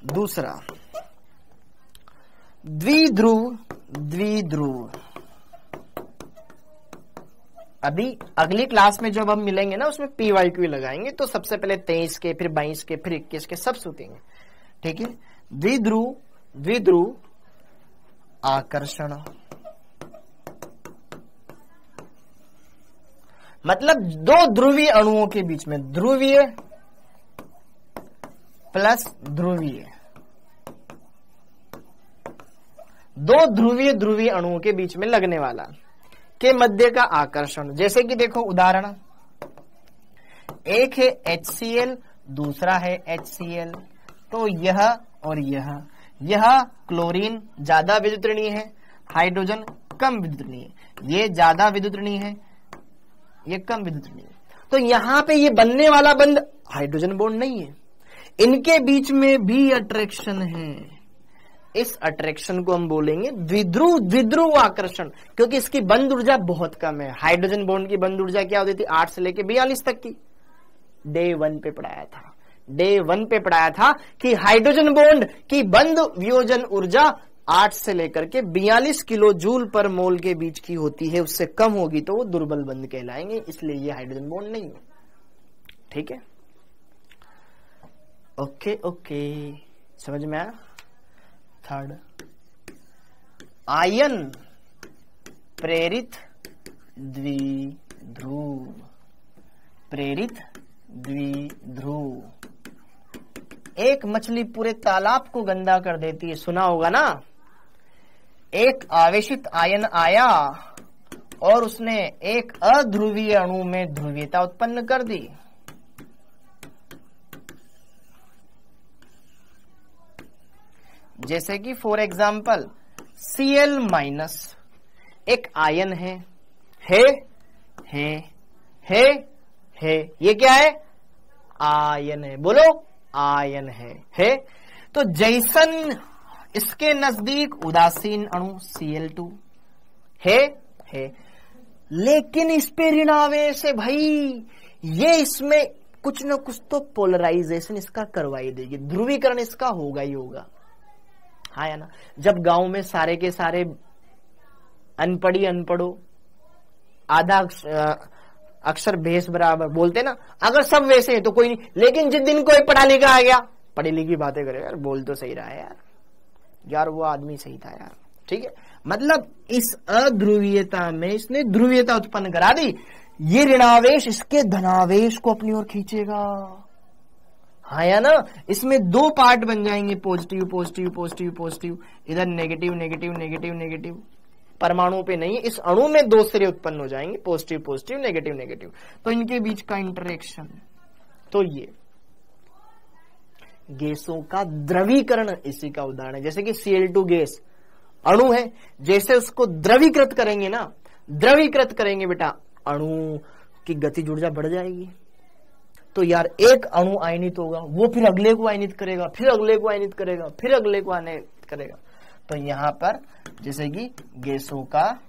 दूसरा, द्विध्रुव द्विध्रुव। अभी अगली क्लास में जब हम मिलेंगे ना उसमें PYQ लगाएंगे, तो सबसे पहले 23 के, फिर 22 के, फिर 21 के सब सूतेंगे। ठीक है, द्विध्रुव द्विध्रुव आकर्षण, मतलब दो ध्रुवीय अणुओं के बीच में, ध्रुवीय प्लस ध्रुवीय, दो ध्रुवीय ध्रुवीय अणुओं के बीच में लगने वाला के मध्य का आकर्षण। जैसे कि देखो उदाहरण, एक है HCl दूसरा है HCl। तो यह और यह क्लोरीन ज्यादा विद्युतरणीय है, हाइड्रोजन कम विद्युतरणीय, ये ज्यादा विद्युतरणीय है, ये कम विद्युतरणीय। तो यहां पे ये बनने वाला बंध हाइड्रोजन बॉन्ड नहीं है, इनके बीच में भी अट्रैक्शन है। इस अट्रैक्शन को हम बोलेंगे द्विध्रुव आकर्षण, क्योंकि इसकी बंध ऊर्जा बहुत कम है। हाइड्रोजन बॉन्ड की बंध ऊर्जा क्या होती थी? 8 से लेकर 42 तक की। डे 1 पे पढ़ाया था कि हाइड्रोजन बॉन्ड की बंध वियोजन ऊर्जा 8 से लेकर के 42 किलो जूल पर मोल के बीच की होती है। उससे कम होगी तो वो दुर्बल बंध कहलाएंगे, इसलिए ये हाइड्रोजन बॉन्ड नहीं है। ठीक है, ओके, समझ में आया? थर्ड, आयन प्रेरित द्विध्रुव। एक मछली पूरे तालाब को गंदा कर देती है, सुना होगा ना। एक आवेशित आयन आया और उसने एक अध्रुवीय अणु में ध्रुवीयता उत्पन्न कर दी। जैसे कि फॉर एग्जाम्पल Cl- एक आयन है, ये क्या है? आयन है, बोलो आयन है। तो जैसन इसके नजदीक उदासीन अणु Cl2 है, लेकिन इस पे ऋणावेश है भाई, ये इसमें कुछ न कुछ तो पोलराइजेशन इसका करवाई देगी, ध्रुवीकरण इसका होगा ही होगा। हाँ या ना? जब गांव में सारे के सारे अनपढ़ो आधा अक्षर भेष बराबर बोलते ना, अगर सब वैसे हैं तो कोई नहीं, लेकिन जिस दिन कोई पढ़ा लिखा आ गया, पढ़ी लिखी बातें करे, यार बोल तो सही रहा है यार वो आदमी सही था यार। ठीक है, मतलब इस अध्रुवीयता में इसने ध्रुवीयता उत्पन्न करा दी, ये ऋणावेश इसके धनावेश को अपनी ओर खींचेगा। हाँ या ना? इसमें दो पार्ट बन जाएंगे, पॉजिटिव, इधर नेगेटिव। परमाणु पे नहीं, इस अणु में दो सिरे उत्पन्न हो जाएंगे, पॉजिटिव, नेगेटिव। तो इनके बीच का इंटरेक्शन, तो ये गैसों का द्रवीकरण इसी का उदाहरण है। जैसे कि Cl2 गैस अणु है, जैसे उसको द्रवीकृत करेंगे बेटा, अणु की गतिज ऊर्जा बढ़ जाएगी। तो यार एक अणु आयनित होगा, वो फिर अगले को आयनित करेगा, फिर अगले को आयनित करेगा, फिर अगले को आयनित करेगा। तो यहां पर जैसे कि गैसों का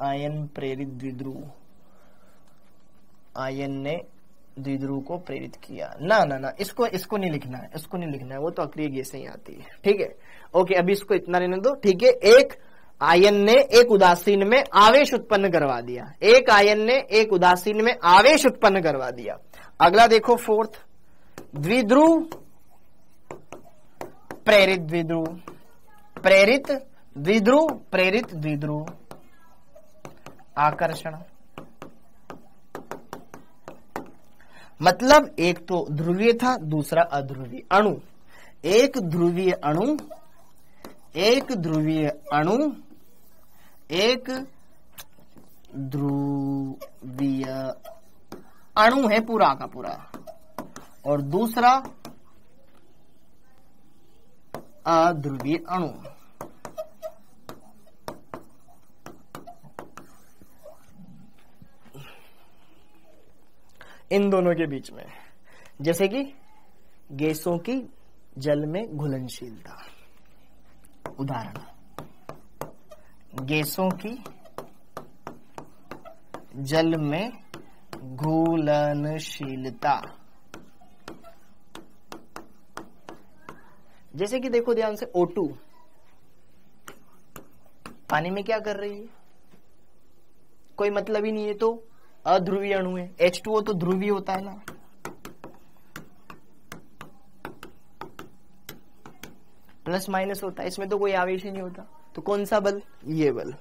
आयन प्रेरित द्विध्रुव, आयन ने द्विध्रुव को प्रेरित किया। ना इसको नहीं लिखना है, वो तो अक्रिय गैसें ही आती है। ठीक है, ओके, अभी इसको इतना रहने दो। ठीक है, एक आयन ने एक उदासीन में आवेश उत्पन्न करवा दिया। अगला देखो, फोर्थ, द्विध्रुव प्रेरित द्विध्रुव आकर्षण। मतलब एक तो ध्रुवीय था, दूसरा अध्रुवीय अणु। एक ध्रुवीय अणु है पूरा का पूरा, और दूसरा अध्रुवीय अणु। इन दोनों के बीच में, जैसे कि गैसों की जल में घुलनशीलता, उदाहरण, गैसों की जल में घुलनशीलता। जैसे कि देखो ध्यान से, O2 पानी में क्या कर रही है, कोई मतलब ही नहीं है, तो अध्रुवीय अणु है। H2O तो ध्रुवीय होता है ना, प्लस माइनस होता है, इसमें तो कोई आवेश ही नहीं होता। तो कौन सा बल? ये बल,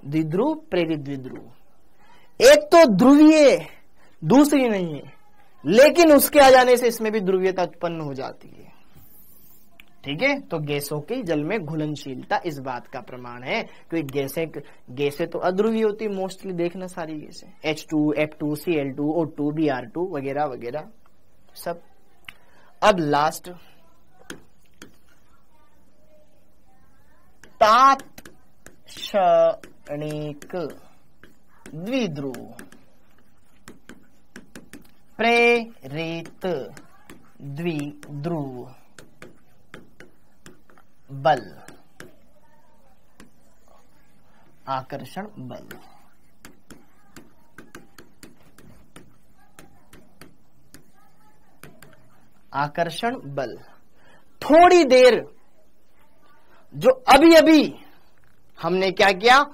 द्विध्रुव प्रेरित द्विध्रुव। एक तो ध्रुवीय, दूसरी नहीं है, लेकिन उसके आ जाने से इसमें भी ध्रुवीयता उत्पन्न हो जाती है। ठीक है, तो गैसों की जल में घुलनशीलता इस बात का प्रमाण है, क्योंकि गैसें तो अध्रुवीय होती मोस्टली, देखना सारी गैसें H2, F2, Cl2, O2, Br2 वगैरह वगैरह सब। अब लास्ट तात्क्षणिक द्विध्रुव प्रेरित द्विध्रुव बल, आकर्षण बल। आकर्षण बल थोड़ी देर जो अभी अभी हमने क्या किया,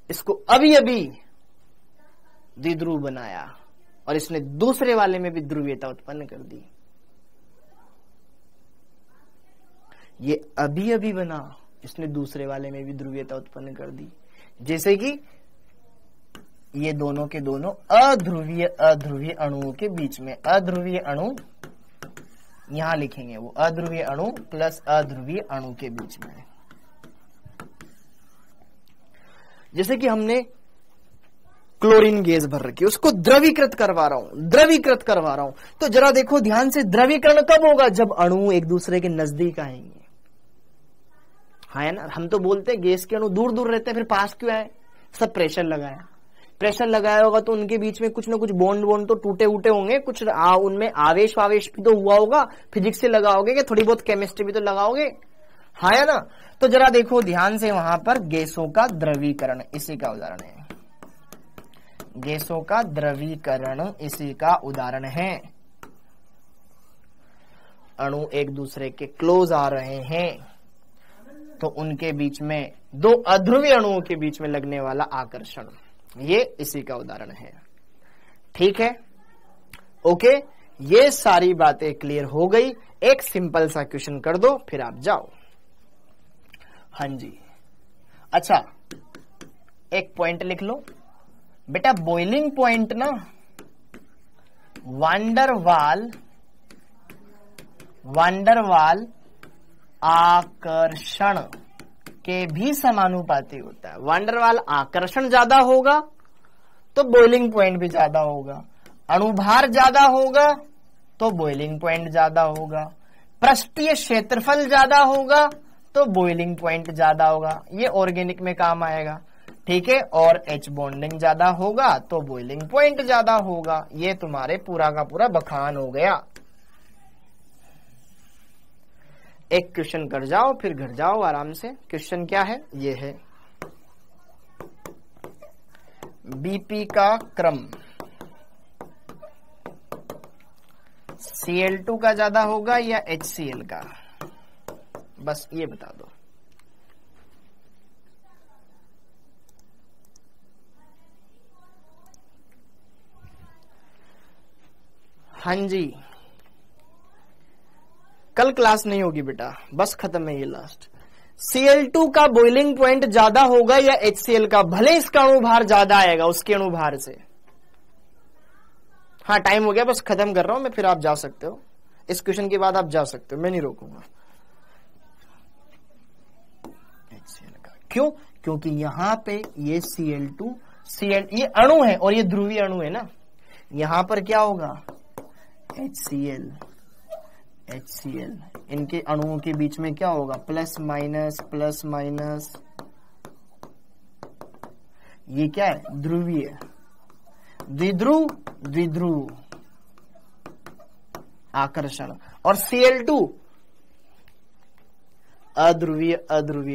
इसको अभी अभी द्विध्रुव बनाया और इसने दूसरे वाले में भी ध्रुवीयता उत्पन्न कर दी। ये अभी अभी बना, इसने दूसरे वाले में भी ध्रुवीयता उत्पन्न कर दी। जैसे कि ये दोनों के दोनों अध्रुवीय अणुओं के बीच में, अध्रुवीय अणु यहां लिखेंगे, वो अध्रुवीय अणु प्लस अध्रुवीय अणु के बीच में। जैसे कि हमने क्लोरीन गैस भर रखी है, उसको द्रवीकृत करवा रहा हूं, तो जरा देखो ध्यान से, द्रवीकरण कब होगा, जब अणु एक दूसरे के नजदीक आएंगे। हाँ ना, हम तो बोलते हैं गैस के अणु दूर दूर रहते हैं, फिर पास क्यों आए, सब प्रेशर लगाया होगा तो उनके बीच में कुछ ना कुछ बॉन्ड तो टूटे उटे होंगे, कुछ उनमें आवेश भी तो हुआ होगा, फिजिक्स से लगाओगे कि थोड़ी बहुत केमिस्ट्री भी तो लगाओगे, हाँ ना। तो जरा देखो ध्यान से, वहां पर गैसों का द्रवीकरण इसी का उदाहरण है, गैसों का द्रवीकरण इसी का उदाहरण है। अणु एक दूसरे के क्लोज आ रहे हैं तो उनके बीच में, दो अध्रुवीय अणुओं के बीच में लगने वाला आकर्षण, ये इसी का उदाहरण है। ठीक है, ओके, ये सारी बातें क्लियर हो गई। एक सिंपल सा क्वेश्चन कर दो फिर आप जाओ। हाँ जी, अच्छा एक पॉइंट लिख लो बेटा, बॉइलिंग पॉइंट ना वांडरवाल आकर्षण के भी समानुपाती होता है। वांडरवाल आकर्षण ज्यादा होगा तो बॉइलिंग पॉइंट भी ज्यादा होगा, अणुभार ज्यादा होगा तो बॉइलिंग पॉइंट ज्यादा होगा, पृष्ठीय क्षेत्रफल ज्यादा होगा तो बॉइलिंग पॉइंट ज्यादा होगा। ये ऑर्गेनिक में काम आएगा, ठीक है। और H बॉन्डिंग ज्यादा होगा तो बॉइलिंग पॉइंट ज्यादा होगा। ये तुम्हारे पूरा का पूरा बखान हो गया। एक क्वेश्चन कर जाओ फिर घर जाओ आराम से। क्वेश्चन क्या है, ये है बीपी का क्रम Cl2 का ज्यादा होगा या HCl का, बस ये बता दो। हाँ जी, कल क्लास नहीं होगी बेटा, बस खत्म है ये लास्ट। Cl2 का बॉइलिंग पॉइंट ज्यादा होगा या HCl का, भले इसका अणुभार ज्यादा आएगा उसके अणुभार से। हाँ टाइम हो गया, बस खत्म कर रहा हूं मैं, फिर आप जा सकते हो। इस क्वेश्चन के बाद आप जा सकते हो, मैं नहीं रोकूंगा। HCl का क्यों, क्योंकि यहां पे ये Cl2 ये अणु है और ये ध्रुवीय अणु है ना, यहां पर क्या होगा HCl, इनके अणुओं के बीच में क्या होगा प्लस माइनस, ये क्या है ध्रुवीय, द्विध्रुव आकर्षण। और Cl2 अध्रुवीय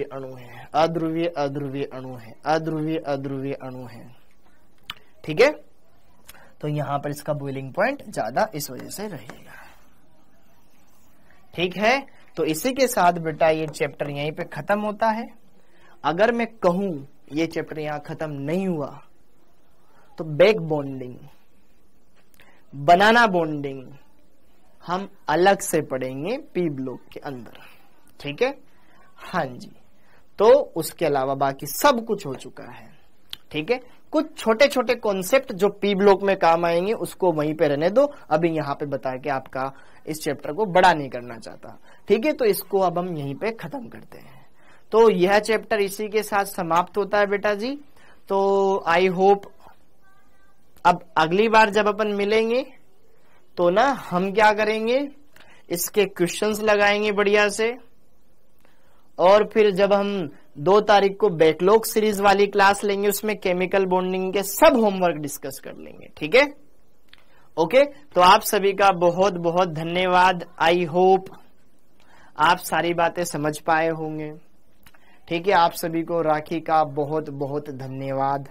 अणु है, अध्रुवीय अणु है, ठीक है। तो यहां पर इसका बॉइलिंग पॉइंट ज्यादा इस वजह से रहेगा, ठीक है। तो इसी के साथ बेटा ये चैप्टर यहीं पे खत्म होता है। अगर मैं कहूं ये चैप्टर यहां खत्म नहीं हुआ तो बैक बॉन्डिंग, बनाना बॉन्डिंग हम अलग से पढ़ेंगे पी ब्लॉक के अंदर, ठीक है। हाँ जी, तो उसके अलावा बाकी सब कुछ हो चुका है, ठीक है। कुछ छोटे छोटे कॉन्सेप्ट जो पी ब्लॉक में काम आएंगे उसको वहीं पे रहने दो, अभी यहाँ पे बता के आपका इस चैप्टर को बड़ा नहीं करना चाहता। ठीक है, तो इसको अब हम यहीं पे खत्म करते हैं। तो यह चैप्टर इसी के साथ समाप्त होता है बेटा जी। तो आई होप अब अगली बार जब अपन मिलेंगे तो ना हम क्या करेंगे, इसके क्वेश्चंस लगाएंगे बढ़िया से, और फिर जब हम 2 तारीख को बैकलॉग सीरीज वाली क्लास लेंगे उसमें केमिकल बॉन्डिंग के सब होमवर्क डिस्कस कर लेंगे। ठीक है, ओके। तो आप सभी का बहुत बहुत धन्यवाद। आई होप आप सारी बातें समझ पाए होंगे। ठीक है, आप सभी को राखी का बहुत बहुत धन्यवाद।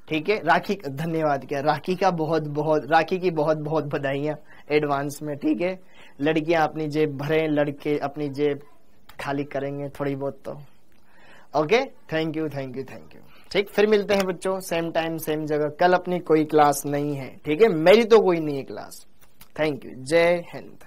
ठीक है, राखी धन्यवाद क्या, राखी का बहुत बहुत, राखी की बहुत बहुत बधाइयां एडवांस में। ठीक है, लड़कियां अपनी जेब भरें, लड़के अपनी जेब खाली करेंगे थोड़ी बहुत तो। Okay, thank you thank you thank you. ठीक, फिर मिलते हैं बच्चों, सेम टाइम सेम जगह। कल अपनी कोई क्लास नहीं है। ठीक है, मेरी तो कोई नहीं है क्लास। थैंक यू, जय हिंद।